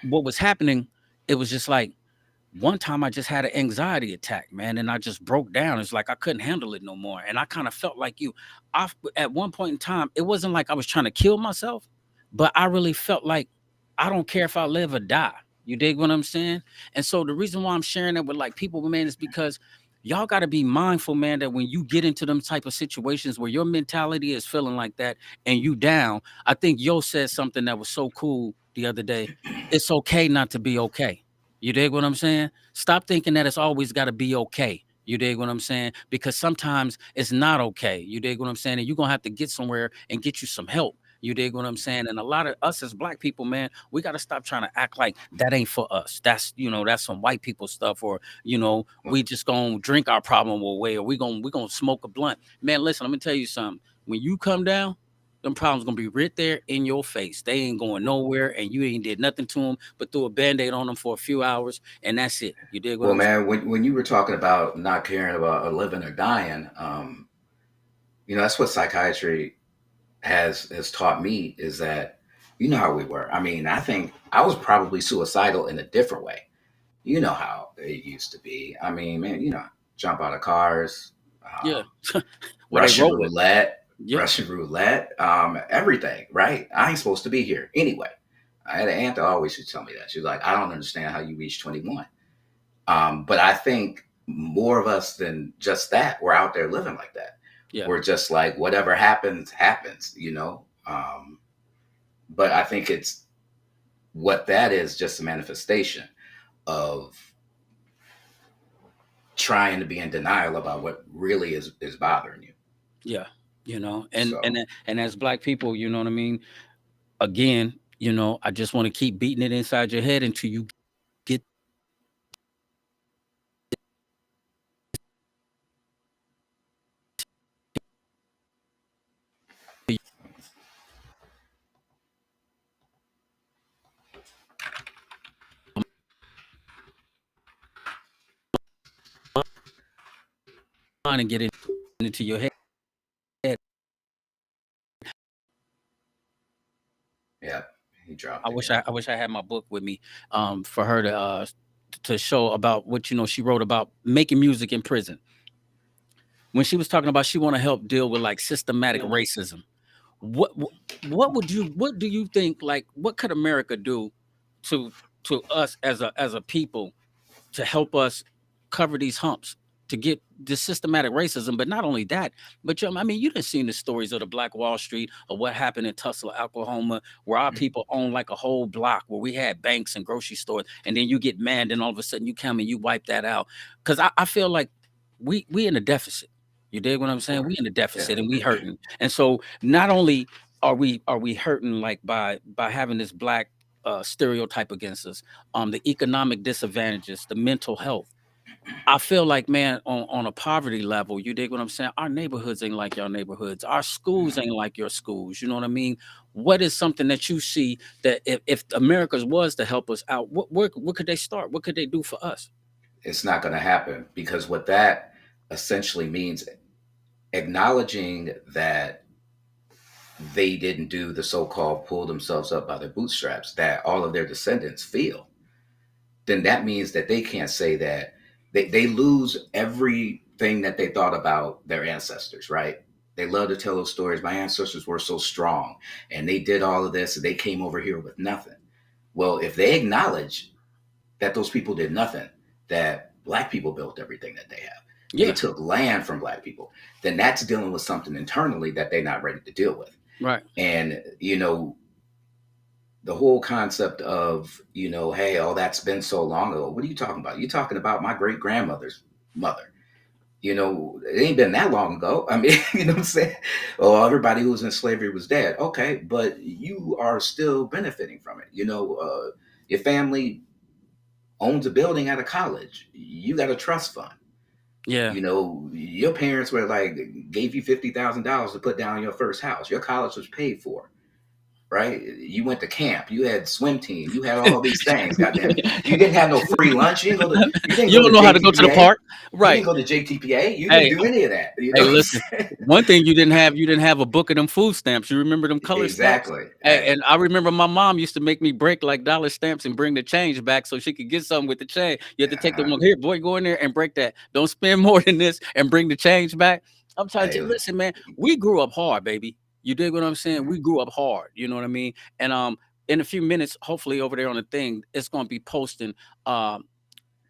what was happening, it was just like one time I just had an anxiety attack, man, and I just broke down. It's like I couldn't handle it no more. And I kind of felt like you. At one point in time, it wasn't like I was trying to kill myself, but I really felt like I don't care if I live or die. You dig what I'm saying? And so the reason why I'm sharing that with like people, man, is because y'all got to be mindful, man, that when you get into them type of situations where your mentality is feeling like that and you down, I think Yo said something that was so cool the other day. It's okay not to be okay. You dig what I'm saying? Stop thinking that it's always got to be okay. You dig what I'm saying? Because sometimes it's not okay. You dig what I'm saying? And you're going to have to get somewhere and get you some help. You dig what I'm saying? And a lot of us as black people, man, we got to stop trying to act like that ain't for us. That's some white people stuff, or, we just going to drink our problem away, or we going to smoke a blunt. Man, listen, let me tell you something. When you come down, them problems gonna be right there in your face. They ain't going nowhere, and you ain't did nothing to them but threw a band-aid on them for a few hours, and that's it. You dig what Well, I'm saying? man, when you were talking about not caring about a living or dying, that's what psychiatry has taught me, is that you know how we were. I mean, I think I was probably suicidal in a different way. You know how it used to be. I mean, man, jump out of cars, Yeah, where they Russian rolling. roulette, Yeah, everything, right? I ain't supposed to be here anyway. I had an aunt that always used to tell me that. She was like, I don't understand how you reached 21. But I think more of us than just that, we're out there living like that. yeah, We're just like, whatever happens, happens. But I think it's what that is, just a manifestation of trying to be in denial about what really is bothering you. yeah. And So and as black people, you know what I mean. Again. I just want to keep beating it inside your head until you get on and get it into your head. Yeah, he I dropped wish again. I wish I had my book with me, for her to show about what she wrote about making music in prison. When she was talking about she want to help deal with like systematic racism. What what what do you think, like, what could America do to us as a people to help us cover these humps, to get this systematic racism? But not only that, but I mean, you done seen the stories of the Black Wall Street, or what happened in Tulsa, Oklahoma, where our people own like a whole block where we had banks and grocery stores, and then you get mad, and all of a sudden you come and you wipe that out. Because I feel like we in a deficit. You dig what I'm Of saying? We course. in a Yeah. deficit and we hurting. And so not only are we hurting, like, by having this black stereotype against us, the economic disadvantages, the mental health. I feel like, man, on a poverty level, you dig what I'm saying? Our neighborhoods ain't like your neighborhoods. Our schools Mhm. ain't like your schools. You know what I mean? What is something that you see that if America's was to help us out, what could they start? What could they do for us? It's not going to happen because what that essentially means, acknowledging that they didn't do the so-called pull themselves up by their bootstraps that all of their descendants feel, then that means that they can't say that they lose everything that they thought about their ancestors, right? They love to tell those stories. My ancestors were so strong and they did all of this and they came over here with nothing. Well, if they acknowledge that those people did nothing, that black people built everything that they have, they Yeah, took land from black people, then that's dealing with something internally that they're not ready to deal with. right. And, the whole concept of, hey, oh, that's been so long ago. What are you talking about? You're talking about my great grandmother's mother. It ain't been that long ago. I mean, you know what I'm saying? Oh, everybody who was in slavery was dead. Okay, but you are still benefiting from it. Your family owns a building at a college. You got a trust fund. Yeah, Your parents were like, gave you $50,000 to put down your first house. Your college was paid for, right? You went to camp, you had swim team, you had all these things. Goddamn it, you didn't have no free lunch. You didn't you go don't to know how to go to the JTPA. park, You right? didn't go to JTPA. You didn't Hey, do any of that. You know Hey, what I'm listen. saying? One thing you didn't have a book of them food stamps. You remember them color stamps? Exactly. Hey, Hey, and I remember my mom used to make me break like dollar stamps and bring the change back so she could get something with the change. You had to take them. uh, Here, boy, go in there and break that. Don't spend more than this and bring the change back. I'm trying to hey, listen, man. We grew up hard, baby. You dig what I'm saying? We grew up hard. You know what I mean? And in a few minutes, hopefully over there on the thing, it's gonna be posting.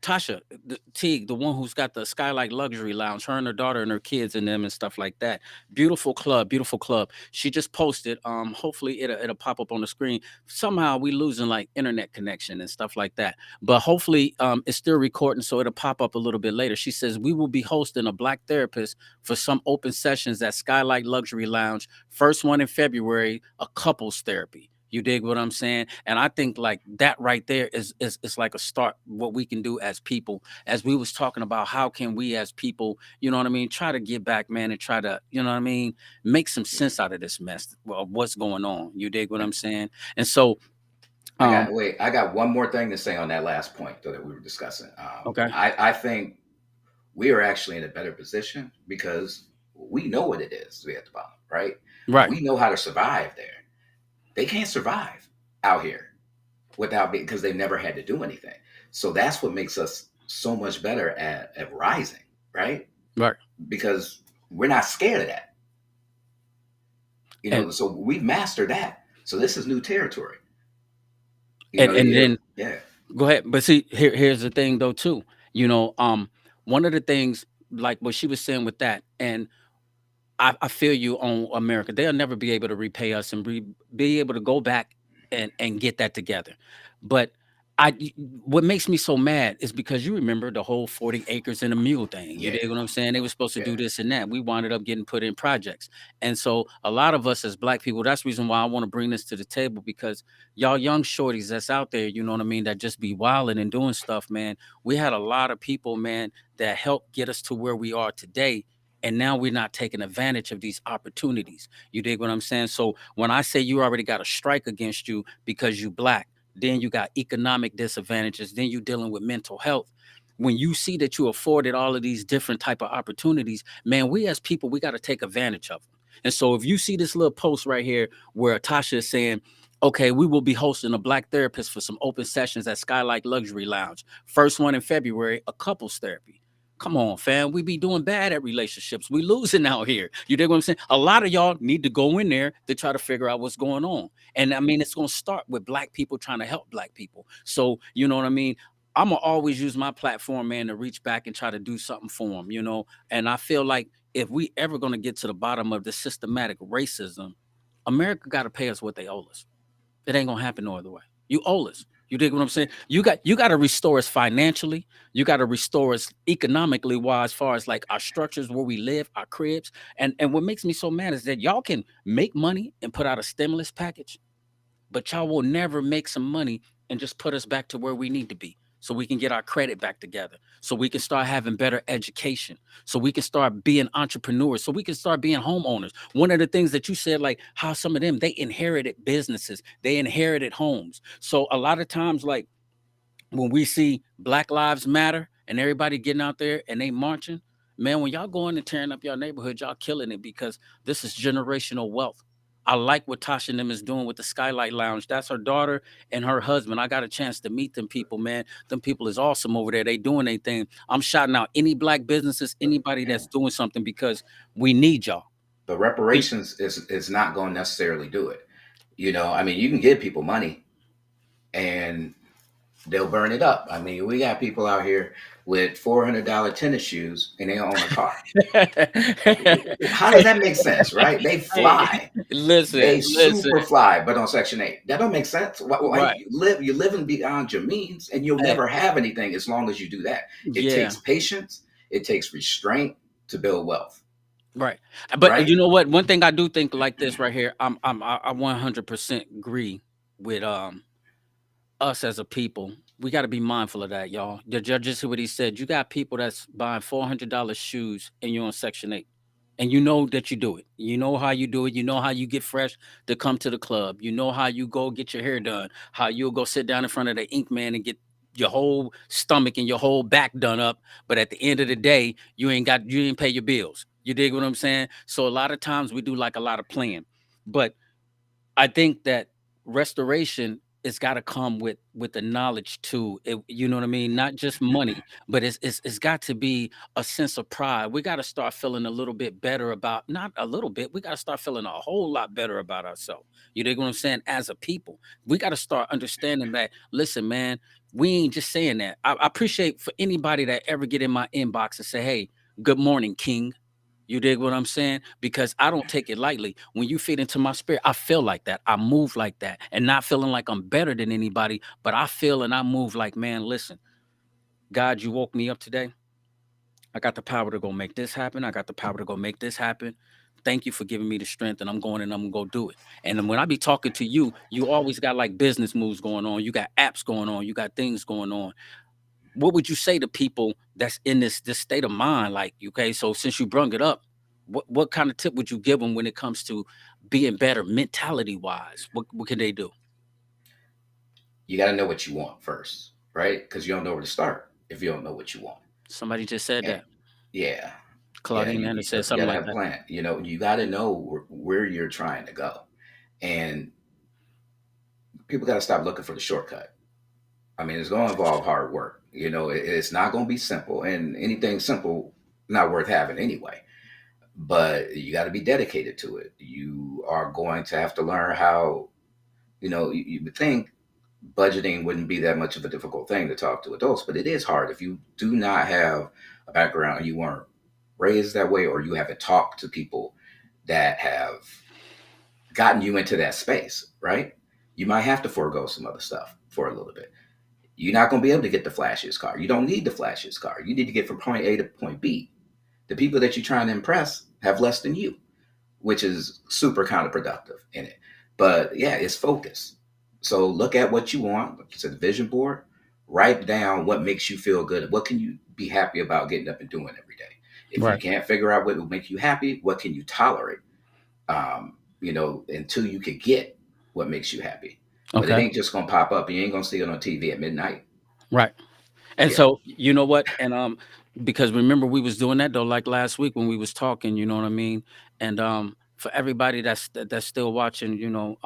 Tasha, the Teague, the one who's got the Skylight Luxury Lounge, her and her daughter and her kids and them and stuff like that. Beautiful club, beautiful club. She just posted. Hopefully it'll pop up on the screen. Somehow we losing like internet connection and stuff like that. But hopefully it's still recording, so it'll pop up a little bit later. She says we will be hosting a black therapist for some open sessions at Skylight Luxury Lounge. First one in February, a couples therapy. You dig what I'm saying? And I think like that right there is like a start what we can do as people. As we was talking about, how can we as people, you know what I mean, try to get back, man, and try to, you know what I mean, make some sense out of this mess of what's going on. You dig what I'm saying? And so, um, I got one more thing to say on that last point though that we were discussing. okay, I think we are actually in a better position because we know what it is to be at the bottom, right? right, We know how to survive there. They can't survive out here without being, because they never had to do anything. So that's what makes us so much better at rising, right? right, Because we're not scared of that. and So we've mastered that. So this is new territory. and then Yeah. go ahead. But see, here's the thing though too. You know, one of the things like what she was saying with that, and I feel you on America. They'll never be able to repay us and be able to go back and get that together. But what makes me so mad is because you remember the whole 40 acres and a mule thing. You Yeah, dig what I'm saying? They were supposed to yeah. do this and that. We wound up getting put in projects. And so a lot of us as black people, that's the reason why I want to bring this to the table because y'all young shorties that's out there, you know what I mean, that just be wilding and doing stuff, man. We had a lot of people, man, that helped get us to where we are today. And now we're not taking advantage of these opportunities. You dig what I'm saying? So when I say you already got a strike against you because you black, then you got economic disadvantages, then you dealing with mental health. When you see that you afforded all of these different type of opportunities, man, we as people, we got to take advantage of them. And so if you see this little post right here where Tasha is saying, okay, we will be hosting a black therapist for some open sessions at Skylight Luxury Lounge. First one in February, a couples therapy. Come on, fam. We be doing bad at relationships. We losing out here. You dig what I'm saying? A lot of y'all need to go in there to try to figure out what's going on. And I mean, it's going to start with black people trying to help black people. So, you know what I mean? I'm going to always use my platform, man, to reach back and try to do something for them, you know? And I feel like if we ever going to get to the bottom of the systematic racism, America got to pay us what they owe us. It ain't gonna happen no other way. You owe us. You dig what I'm saying? You got to restore us financially. You got to restore us economically, wise, as far as like our structures where we live, our cribs. And what makes me so mad is that y'all can make money and put out a stimulus package, but y'all will never make some money and just put us back to where we need to be so we can get our credit back together, so we can start having better education, so we can start being entrepreneurs, so we can start being homeowners. One of the things that you said, like how some of them, they inherited businesses, they inherited homes. So a lot of times, like when we see Black Lives Matter and everybody getting out there and they marching, man, when y'all going and tearing up your neighborhood, y'all killing it because this is generational wealth. I like what Tasha and them is doing with the Skylight Lounge. That's her daughter and her husband. I got a chance to meet them people, man. Them people is awesome over there. They doing their thing. I'm shouting out any black businesses, anybody Yeah. that's doing something because we need y'all. The We- reparations is not going to necessarily do it. I mean, you can give people money and they'll burn it up. I mean, we got people out here with $400 tennis shoes and they own a car. How does that make sense, right? They hey, fly, listen, they listen. super fly, but on Section 8. That don't make sense. Why Right. you're living beyond your means and you'll Hey, never have anything as long as you do that. It yeah. takes patience, it takes restraint to build wealth, Right. But right? you know what? One thing I do think like this right here, I 100% agree with us as a people. We got to be mindful of that, y'all. The judge, just what he said. You got people that's buying $400 shoes and you're on Section 8. And you know that you do it. You know how you do it. You know how you get fresh to come to the club. You know how you go get your hair done. How you'll go sit down in front of the ink man and get your whole stomach and your whole back done up. But at the end of the day, you ain't pay your bills. You dig what I'm saying? So a lot of times we do like a lot of playing. But I think that restoration it's got to come with the knowledge too. You know what I mean? Not just money, but it's got to be a sense of pride. We got to start feeling a little bit better about not a little bit. We got to start feeling a whole lot better about ourselves. You know what I'm saying? As a people, we got to start understanding that. Listen, man, we ain't just saying that. I appreciate for anybody that ever get in my inbox and say, "Hey, good morning, King." You dig what I'm saying? Because I don't take it lightly. When you feed into my spirit, I feel like that. I move like that. And not feeling like I'm better than anybody, but I feel and I move like, man, listen, God, you woke me up today. I got the power to go make this happen. I got the power to go make this happen. Thank you for giving me the strength, and I'm going and I'm gonna go do it. And then when I be talking to you, you always got like business moves going on. You got apps going on. You got things going on. What would you say to people that's in this state of mind? Like, okay, so since you brung it up, what kind of tip would you give them when it comes to being better mentality wise? What can they do? You got to know what you want first, right? Because you don't know where to start if you don't know what you want. Somebody just said And that. yeah, yeah, Claudine Anderson said you something got to like have a that. plan. You got to know where you're trying to go, and people got to stop looking for the shortcut. I mean, it's going to involve hard work. It's not going to be simple, and anything simple not worth having anyway. But you got to be dedicated to it. You are going to have to learn how. You would think budgeting wouldn't be that much of a difficult thing to talk to adults, but it is hard if you do not have a background, you weren't raised that way, or you haven't talked to people that have gotten you into that space, right? You might have to forego some other stuff for a little bit. You're not going to be able to get the flashiest car. You don't need the flashiest car. You need to get from point A to point B. The people that you're trying to impress have less than you, which is super counterproductive in it. But yeah, it's focus. So look at what you want. Like you said, the vision board. Write down what makes you feel good. What can you be happy about getting up and doing every day? If you Right. can't figure out what will make you happy, what can you tolerate? Until you can get what makes you happy. But it Okay. ain't just gonna pop up. You ain't gonna see it on TV at midnight. Right. And Yeah, so, you know what? And because remember we was doing that though, like last week when we was talking, you know what I mean? And for everybody that's still watching,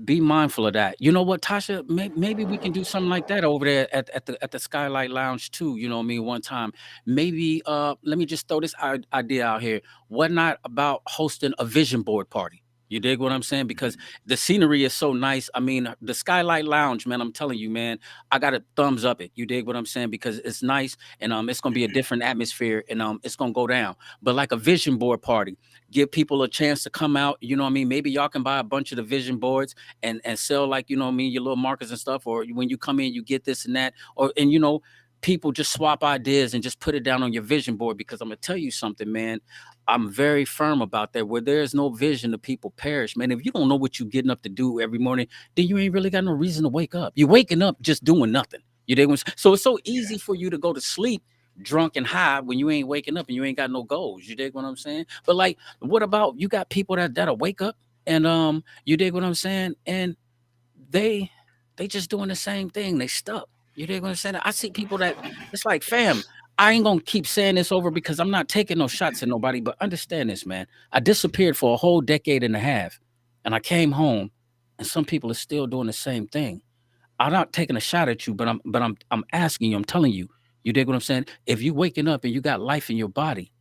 be mindful of that. You know what, Tasha? Maybe we can do something like that over there at the Skylight Lounge too. You know what I mean? One time, maybe. Let me just throw this idea out here. What not about hosting a vision board party? You dig what I'm saying? Because the scenery is so nice. I mean, the Skylight Lounge, man. I'm telling you, man. I got a thumbs up it. You dig what I'm saying? Because it's nice and it's gonna be a different atmosphere and it's gonna go down. But like a vision board party, give people a chance to come out. You know what I mean? Maybe y'all can buy a bunch of the vision boards and sell, like, you know what I mean, your little markers and stuff, or when you come in you get this and that, or and people just swap ideas and just put it down on your vision board, because I'm gonna tell you something, man. I'm very firm about that. Where there is no vision, the people perish, man. If you don't know what you're getting up to do every morning, then you ain't really got no reason to wake up. You're waking up just doing nothing. You dig? So it's so yeah. easy for you to go to sleep drunk and high when you ain't waking up and you ain't got no goals. You dig what I'm saying? But like, what about you got people that'll wake up and you dig what I'm saying? And they they just doing the same thing. They stuck. You dig what I'm saying? I see people that it's like, fam, I ain't gonna keep saying this over because I'm not taking no shots at nobody, but understand this, man. I disappeared for a whole decade and a half, and I came home, and some people are still doing the same thing. I'm not taking a shot at you, but I'm asking you, I'm telling you, you dig what I'm saying? If you waking up and you got life in your body,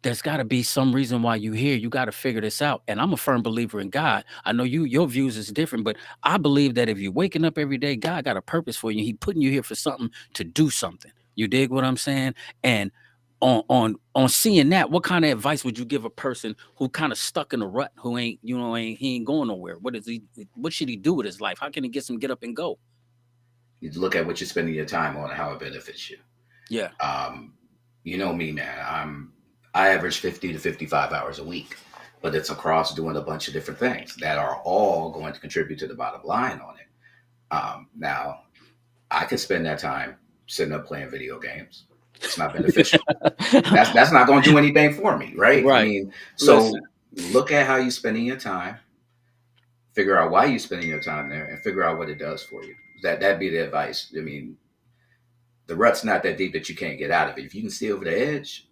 there's got to be some reason why you here. You got to figure this out. And I'm a firm believer in God. I know your views is different, but I believe that if you're waking up every day, God got a purpose for you. He putting you here for something, to do something. You dig what I'm saying? And on seeing that, what kind of advice would you give a person who kind of stuck in a rut, who he ain't going nowhere? What should he do with his life? How can he get some get up and go? You look at what you're spending your time on and how it benefits you. Yeah. Um, you know me, man. I average 50 to 55 hours a week, but it's across doing a bunch of different things that are all going to contribute to the bottom line on it. Now, I could spend that time sitting up playing video games. It's not beneficial. That's not going to do anything for me, right? I Right. mean, Listen. so look at how you're spending your time, figure out why you're spending your time there, and figure out what it does for you. That'd be the advice. I mean, the rut's not that deep that you can't get out of it. If you can see over the edge,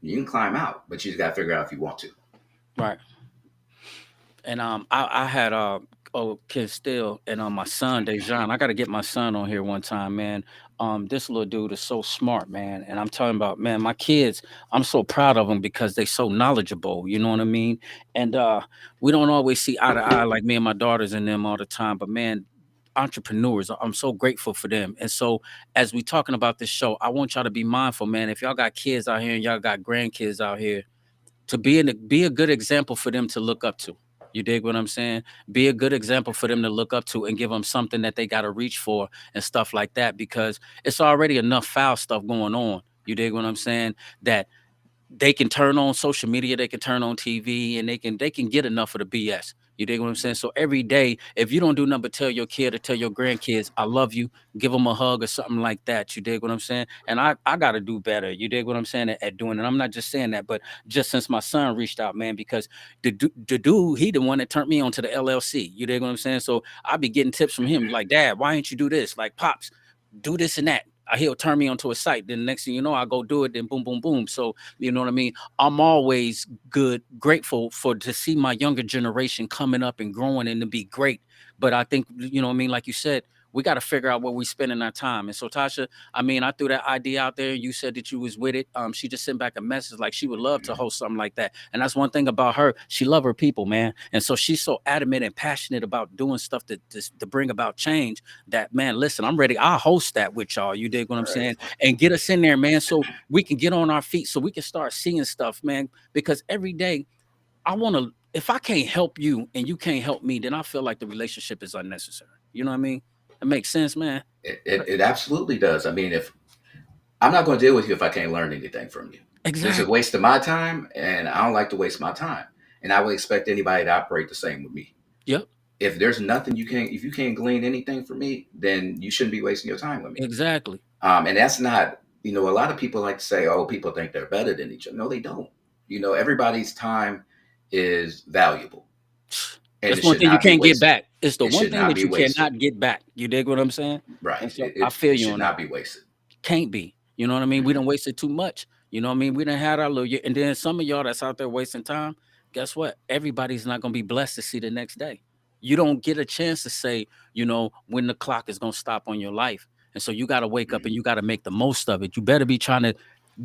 you can climb out, but you just got to figure out if you want to. Right. And I had kid still, and my son Dejan. I got to get my son on here one time, man. This little dude is so smart, man. And I'm talking about, man, my kids. I'm so proud of them because they so knowledgeable. You know what I mean? And we don't always see eye to eye like me and my daughters and them all the time, but man. Entrepreneurs, I'm so grateful for them. And so, as we talking about this show, I want y'all to be mindful, man. If y'all got kids out here and y'all got grandkids out here, to be a good example for them to look up to. You dig what I'm saying? Be a good example for them to look up to and give them something that they got to reach for and stuff like that, because it's already enough foul stuff going on. You dig what I'm saying? That they can turn on social media, they can turn on TV, and they can get enough of the BS. You dig what I'm saying? So every day, if you don't do nothing but tell your kid or tell your grandkids, I love you, give them a hug or something like that. You dig what I'm saying? And I got to do better. You dig what I'm saying at doing it. I'm not just saying that, but just since my son reached out, man, because the dude, he the one that turned me on to the LLC. You dig what I'm saying? So I be getting tips from him, like, Dad, why ain't you do this? Like, Pops, do this and that. He'll turn me onto a site. Then the next thing you know, I go do it. Then boom, boom, boom. So you know what I mean. I'm always grateful for to see my younger generation coming up and growing and to be great. But I think you know what I mean. Like you said, we got to figure out where we spending our time. And so Tasha, I mean, I threw that idea out there. You said that you was with it. She just sent back a message like she would love to host something like that. And that's one thing about her. She love her people, man. And so she's so adamant and passionate about doing stuff to bring about change that, man, listen, I'm ready. I'll host that with y'all. You dig what I'm Right. saying? And get us in there, man, so we can get on our feet, so we can start seeing stuff, man. Because every day I want to, if I can't help you and you can't help me, then I feel like the relationship is unnecessary. You know what I mean? That makes sense, man. It absolutely does. I mean, if I'm not going to deal with you if I can't learn anything from you. It's a Exactly. waste of my time, and I don't like to waste my time. And I would expect anybody to operate the same with me. Yep. If there's nothing you can, if you can't glean anything from me, then you shouldn't be wasting your time with me. Exactly. And that's not, a lot of people like to say, oh, people think they're better than each other. No, they don't. Everybody's time is valuable, and That's it one should thing you not be can't get wasted. back. It's the It one should thing not that be you wasted. cannot get back. You dig what I'm saying? Right. And so It, I it, feel it you should on that. not be wasted. Can't be. You know what I mean? We Hmm. don't waste it too much. You know what I mean? We done had our little year. And then some of y'all that's out there wasting time, guess what? Everybody's not gonna be blessed to see the next day. You don't get a chance to say, when the clock is gonna stop on your life. And so you gotta wake up and Hmm. you gotta make the most of it. You better be trying to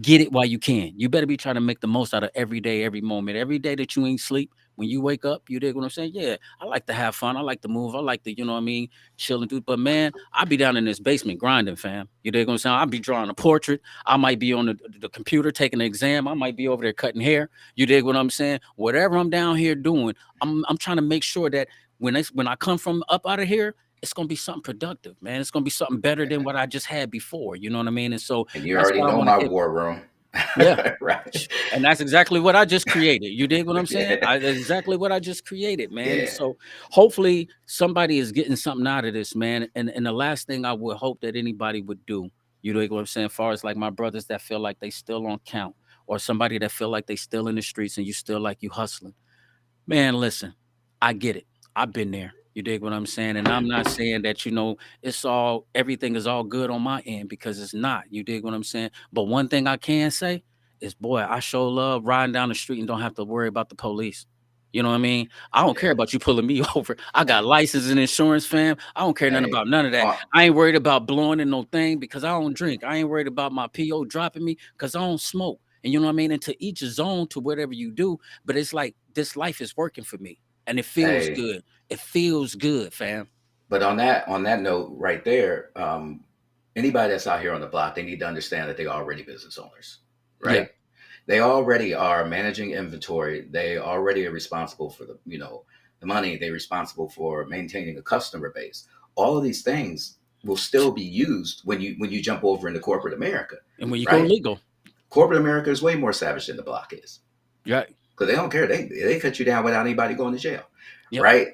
get it while you can. You better be trying to make the most out of every day, every moment. Every day that you ain't sleep, when you wake up, you dig what I'm saying? Yeah, I like to have fun. I like to move. I like to, what I mean, chill and do. But man, I be down in this basement grinding, fam. You dig what I'm saying? I be drawing a portrait. I might be on the computer taking an exam. I might be over there cutting hair. You dig what I'm saying? Whatever I'm down here doing, I'm trying to make sure that when I come from up out of here, it's gonna be something productive, man. It's gonna be something better than what I just had before. You know what I mean? And so And you that's already what I know want to my hit. war room. Yeah. Right. And that's exactly what I just created. You dig what I'm saying? Yeah. That's exactly what I just created, man. Yeah. So hopefully somebody is getting something out of this, man. And the last thing I would hope that anybody would do, you dig what I'm saying, as far as like my brothers that feel like they still on count, or somebody that feel like they still in the streets and you still like you hustling. Man, listen, I get it. I've been there. You dig what I'm saying? And I'm not saying that, everything is all good on my end, because it's not. You dig what I'm saying? But one thing I can say is, boy, I sure love riding down the street and don't have to worry about the police. You know what I mean? I don't care Yeah. about you pulling me over. I got license and insurance, fam. I don't care nothing Hey. about none of that. Uh, I ain't worried about blowing in no thing because I don't drink. I ain't worried about my PO dropping me because I don't smoke. And you know what I mean? And to each his own to whatever you do. But it's like this life is working for me and it feels hey. good. It feels good, fam. But on that note right there, anybody that's out here on the block, they need to understand that they're already business owners, Yeah. right? They already are managing inventory. They already are responsible for the money. They're responsible for maintaining a customer base. All of these things will still be used when you jump over into corporate America, And when you go right? legal, Corporate America is way more savage than the block is right? because they don't care. They cut you down without anybody going to jail, Yep. right?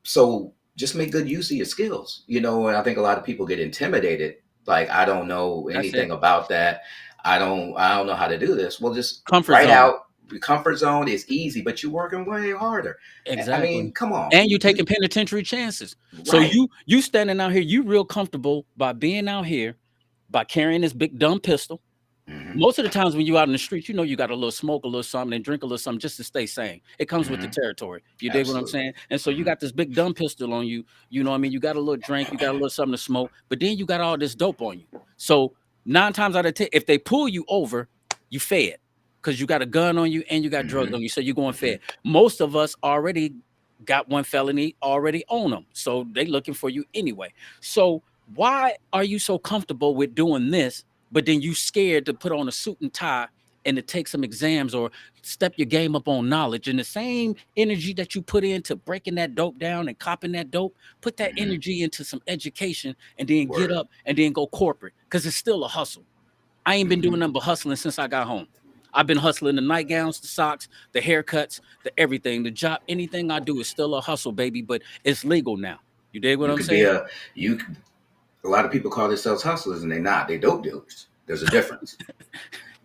So just make good use of your skills. And I think a lot of people get intimidated. Like, I don't know That's anything it. about that. I don't know how to do this. Well, just Comfort write zone. out. The comfort zone is easy, but you're working way harder. I Exactly. mean, come on. And you taking penitentiary chances. So Right. you standing out here, you real comfortable by being out here, by carrying this big dumb pistol. Hmm. Most of the times when you out in the street, you got a little smoke, a little something, and drink a little something just to stay sane. It comes with the Hmm. territory. You dig what I'm Absolutely. saying? And so you Hmm. got this big dumb pistol on you. You know what I mean? You got a little drink, you got a little something to smoke, but then you got all this dope on you. So 9 times out of 10, if they pull you over, you fed because you got a gun on you and you got drugs Hmm. on you. So you're going Hmm. fed. Most of us already got one felony already on them. So they looking for you anyway. So why are you so comfortable with doing this, but then you scared to put on a suit and tie and to take some exams or step your game up on knowledge, and the same energy that you put into breaking that dope down and copping that dope, put that Hmm. energy into some education and then get Word. up and then go corporate because it's still a hustle. I ain't been Hmm. doing nothing but hustling since I got home. I've been hustling the nightgowns, the socks, the haircuts, the everything, the job. Anything I do is still a hustle, baby, but it's legal now. You dig what You I'm could be saying? a lot of people call themselves hustlers and they're not. They dope dealers. There's a difference.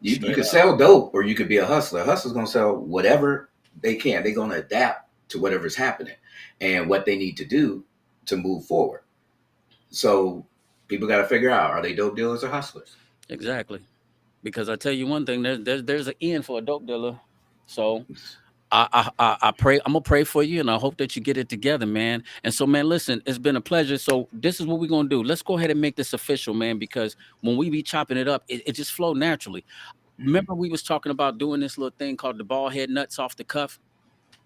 You Straight could up. sell dope or you could be a hustler. A hustler's gonna sell whatever they can. They're gonna adapt to whatever's happening and what they need to do to move forward. So people got to figure out, are they dope dealers or hustlers? Exactly. Because I tell you one thing, there's an end for a dope dealer. So I pray, I'm gonna pray for you, and I hope that you get it together, man. And so, man, listen, it's been a pleasure. So this is what we're gonna do. Let's go ahead and make this official, man, because when we be chopping it up, it just flow naturally. Hmm. Remember, we was talking about doing this little thing called the ball head nuts off the cuff.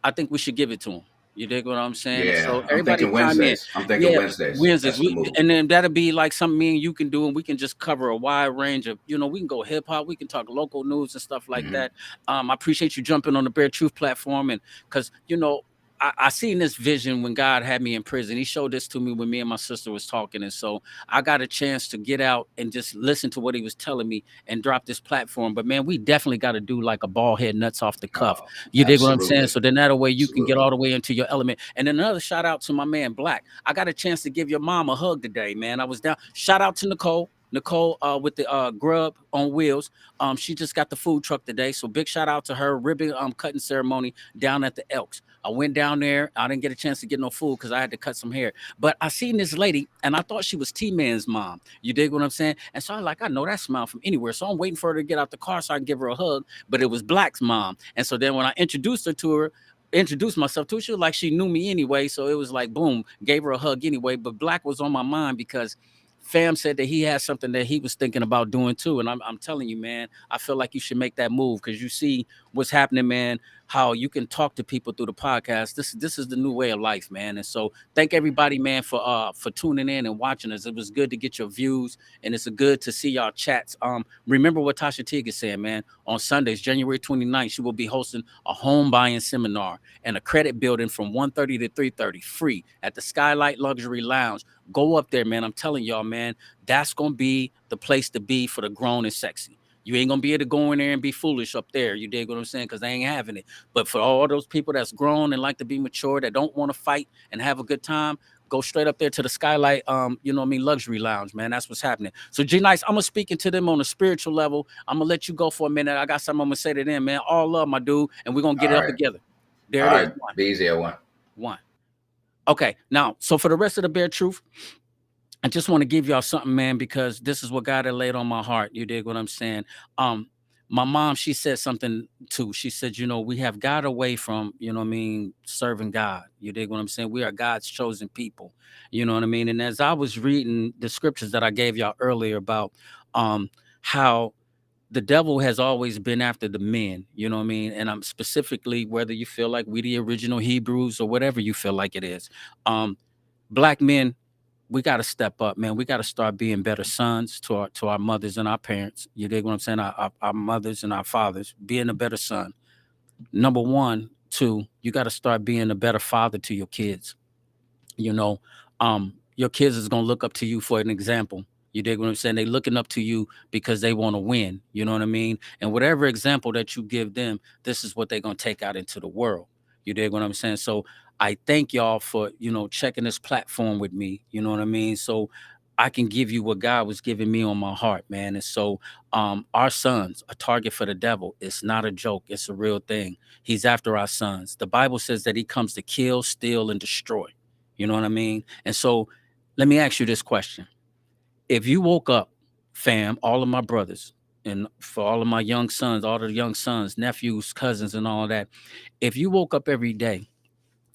I think we should give it to him. You dig what I'm saying? And Yeah, so I'm everybody thinking chime in. Wednesdays. I'm thinking Yeah, Wednesdays. Wednesdays. That's the We move. and then that'll be like something me and you can do, and we can just cover a wide range of, we can go hip hop, we can talk local news and stuff like Hmm. that. I appreciate you jumping on the Bear Truth platform, and because I seen this vision when God had me in prison. He showed this to me when me and my sister was talking, and so I got a chance to get out and just listen to what he was telling me and drop this platform. But man, we definitely got to do like a ball head nuts off the cuff. Oh, You dig what I'm saying? absolutely. So then that way you can get Absolutely. all the way into your element. And then another shout out to my man Black. I got a chance to give your mom a hug today, man. I was down. Shout out to Nicole. Nicole with the grub on wheels. She just got the food truck today. So big shout out to her. Ribbon cutting ceremony down at the Elks. I went down there. I didn't get a chance to get no food because I had to cut some hair. But I seen this lady and I thought she was T-Man's mom. You dig what I'm saying? And so I'm like, I know that smile from anywhere. So I'm waiting for her to get out the car so I can give her a hug. But it was Black's mom. And so then when I introduced her to her, introduced myself to her, she was like she knew me anyway. So it was like boom, gave her a hug anyway. But Black was on my mind because Fam said that he had something that he was thinking about doing too. And I'm telling you, man, I feel like you should make that move because you see what's happening, man, how you can talk to people through the podcast. This is the new way of life, man. And so thank everybody, man, for tuning in and watching us. It was good to get your views and it's good to see y'all chats. Remember what Tasha Teague is saying, man. On Sundays, January 29th, she will be hosting a home buying seminar and a credit building from 1:30 to 3:30 free at the Skylight Luxury Lounge. Go up there, man. I'm telling y'all, man, that's gonna be the place to be for the grown and sexy. You ain't gonna be able to go in there and be foolish up there. You dig what I'm saying? Because they ain't having it. But for all those people that's grown and like to be mature, that don't want to fight and have a good time, go straight up there to the Skylight, you know what I mean, luxury lounge, man. That's what's happening. So G Nice, I'm gonna speaking to them on a spiritual level. I'm gonna let you go for a minute. I got something I'm gonna say to them, man. All love, my dude, and we're gonna get All it up right. together. There All it is. right. Be easy, everyone. One. Okay, now, so for the rest of the bare truth, I just want to give y'all something, man, because this is what God had laid on my heart. You dig what I'm saying? Um, my mom, she said something too. She said, you know, we have got away from, you know what I mean, serving God. You dig what I'm saying? We are God's chosen people. You know what I mean? And as I was reading the scriptures that I gave y'all earlier about how the devil has always been after the men, you know what I mean? And I'm specifically whether you feel like we the original Hebrews or whatever you feel like it is. Um, Black men, we got to step up, man. We got to start being better sons to our mothers and our parents. You dig what I'm saying? Our mothers and our fathers, being a better son. Number one, two, you got to start being a better father to your kids. You know, your kids is gonna look up to you for an example. You dig what I'm saying? They looking up to you because they want to win. You know what I mean? And whatever example that you give them, this is what they're gonna take out into the world. You dig what I'm saying? So I thank y'all for checking this platform with me. You know what I mean? So I can give you what God was giving me on my heart, man. And so our sons, a target for the devil. It's not a joke. It's a real thing. He's after our sons. The Bible says that he comes to kill, steal, and destroy. You know what I mean? And so let me ask you this question. If you woke up, fam, all of my brothers, and for all of my young sons, all the young sons, nephews, cousins, and all of that, if you woke up every day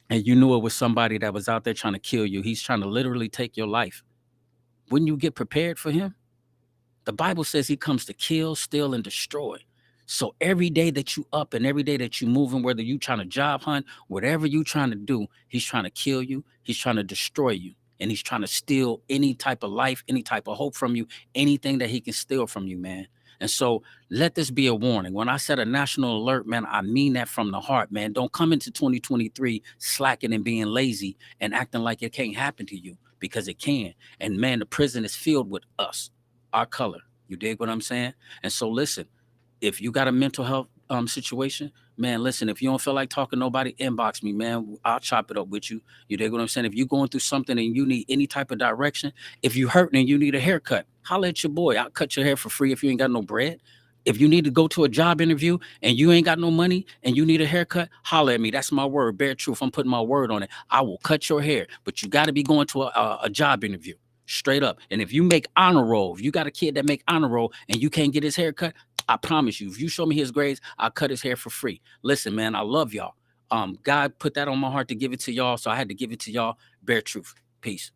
and you knew it was somebody that was out there trying to kill you, he's trying to literally take your life, wouldn't you get prepared for him? The Bible says he comes to kill, steal, and destroy. So every day that you up and every day that you moving, whether you trying to job hunt, whatever you trying to do, he's trying to kill you. He's trying to destroy you. And he's trying to steal any type of life, any type of hope from you, anything that he can steal from you, man. And so let this be a warning. When I said a national alert, man, I mean that from the heart, man. Don't come into 2023 slacking and being lazy and acting like it can't happen to you because it can. And man, the prison is filled with us, our color. You dig what I'm saying? And so listen, if you got a mental health situation, man, listen, if you don't feel like talking to nobody, inbox me, man. I'll chop it up with you. You dig what I'm saying? If you're going through something and you need any type of direction, if you hurting and you need a haircut, holla at your boy. I'll cut your hair for free if you ain't got no bread. If you need to go to a job interview and you ain't got no money and you need a haircut, holla at me. That's my word, bare truth. I'm putting my word on it. I will cut your hair, but you got to be going to a job interview. Straight up. And if you make honor roll, if you got a kid that make honor roll and you can't get his hair cut, I promise you, if you show me his grades, I'll cut his hair for free. Listen, man, I love y'all. God put that on my heart to give it to y'all, so I had to give it to y'all. Bare truth. Peace.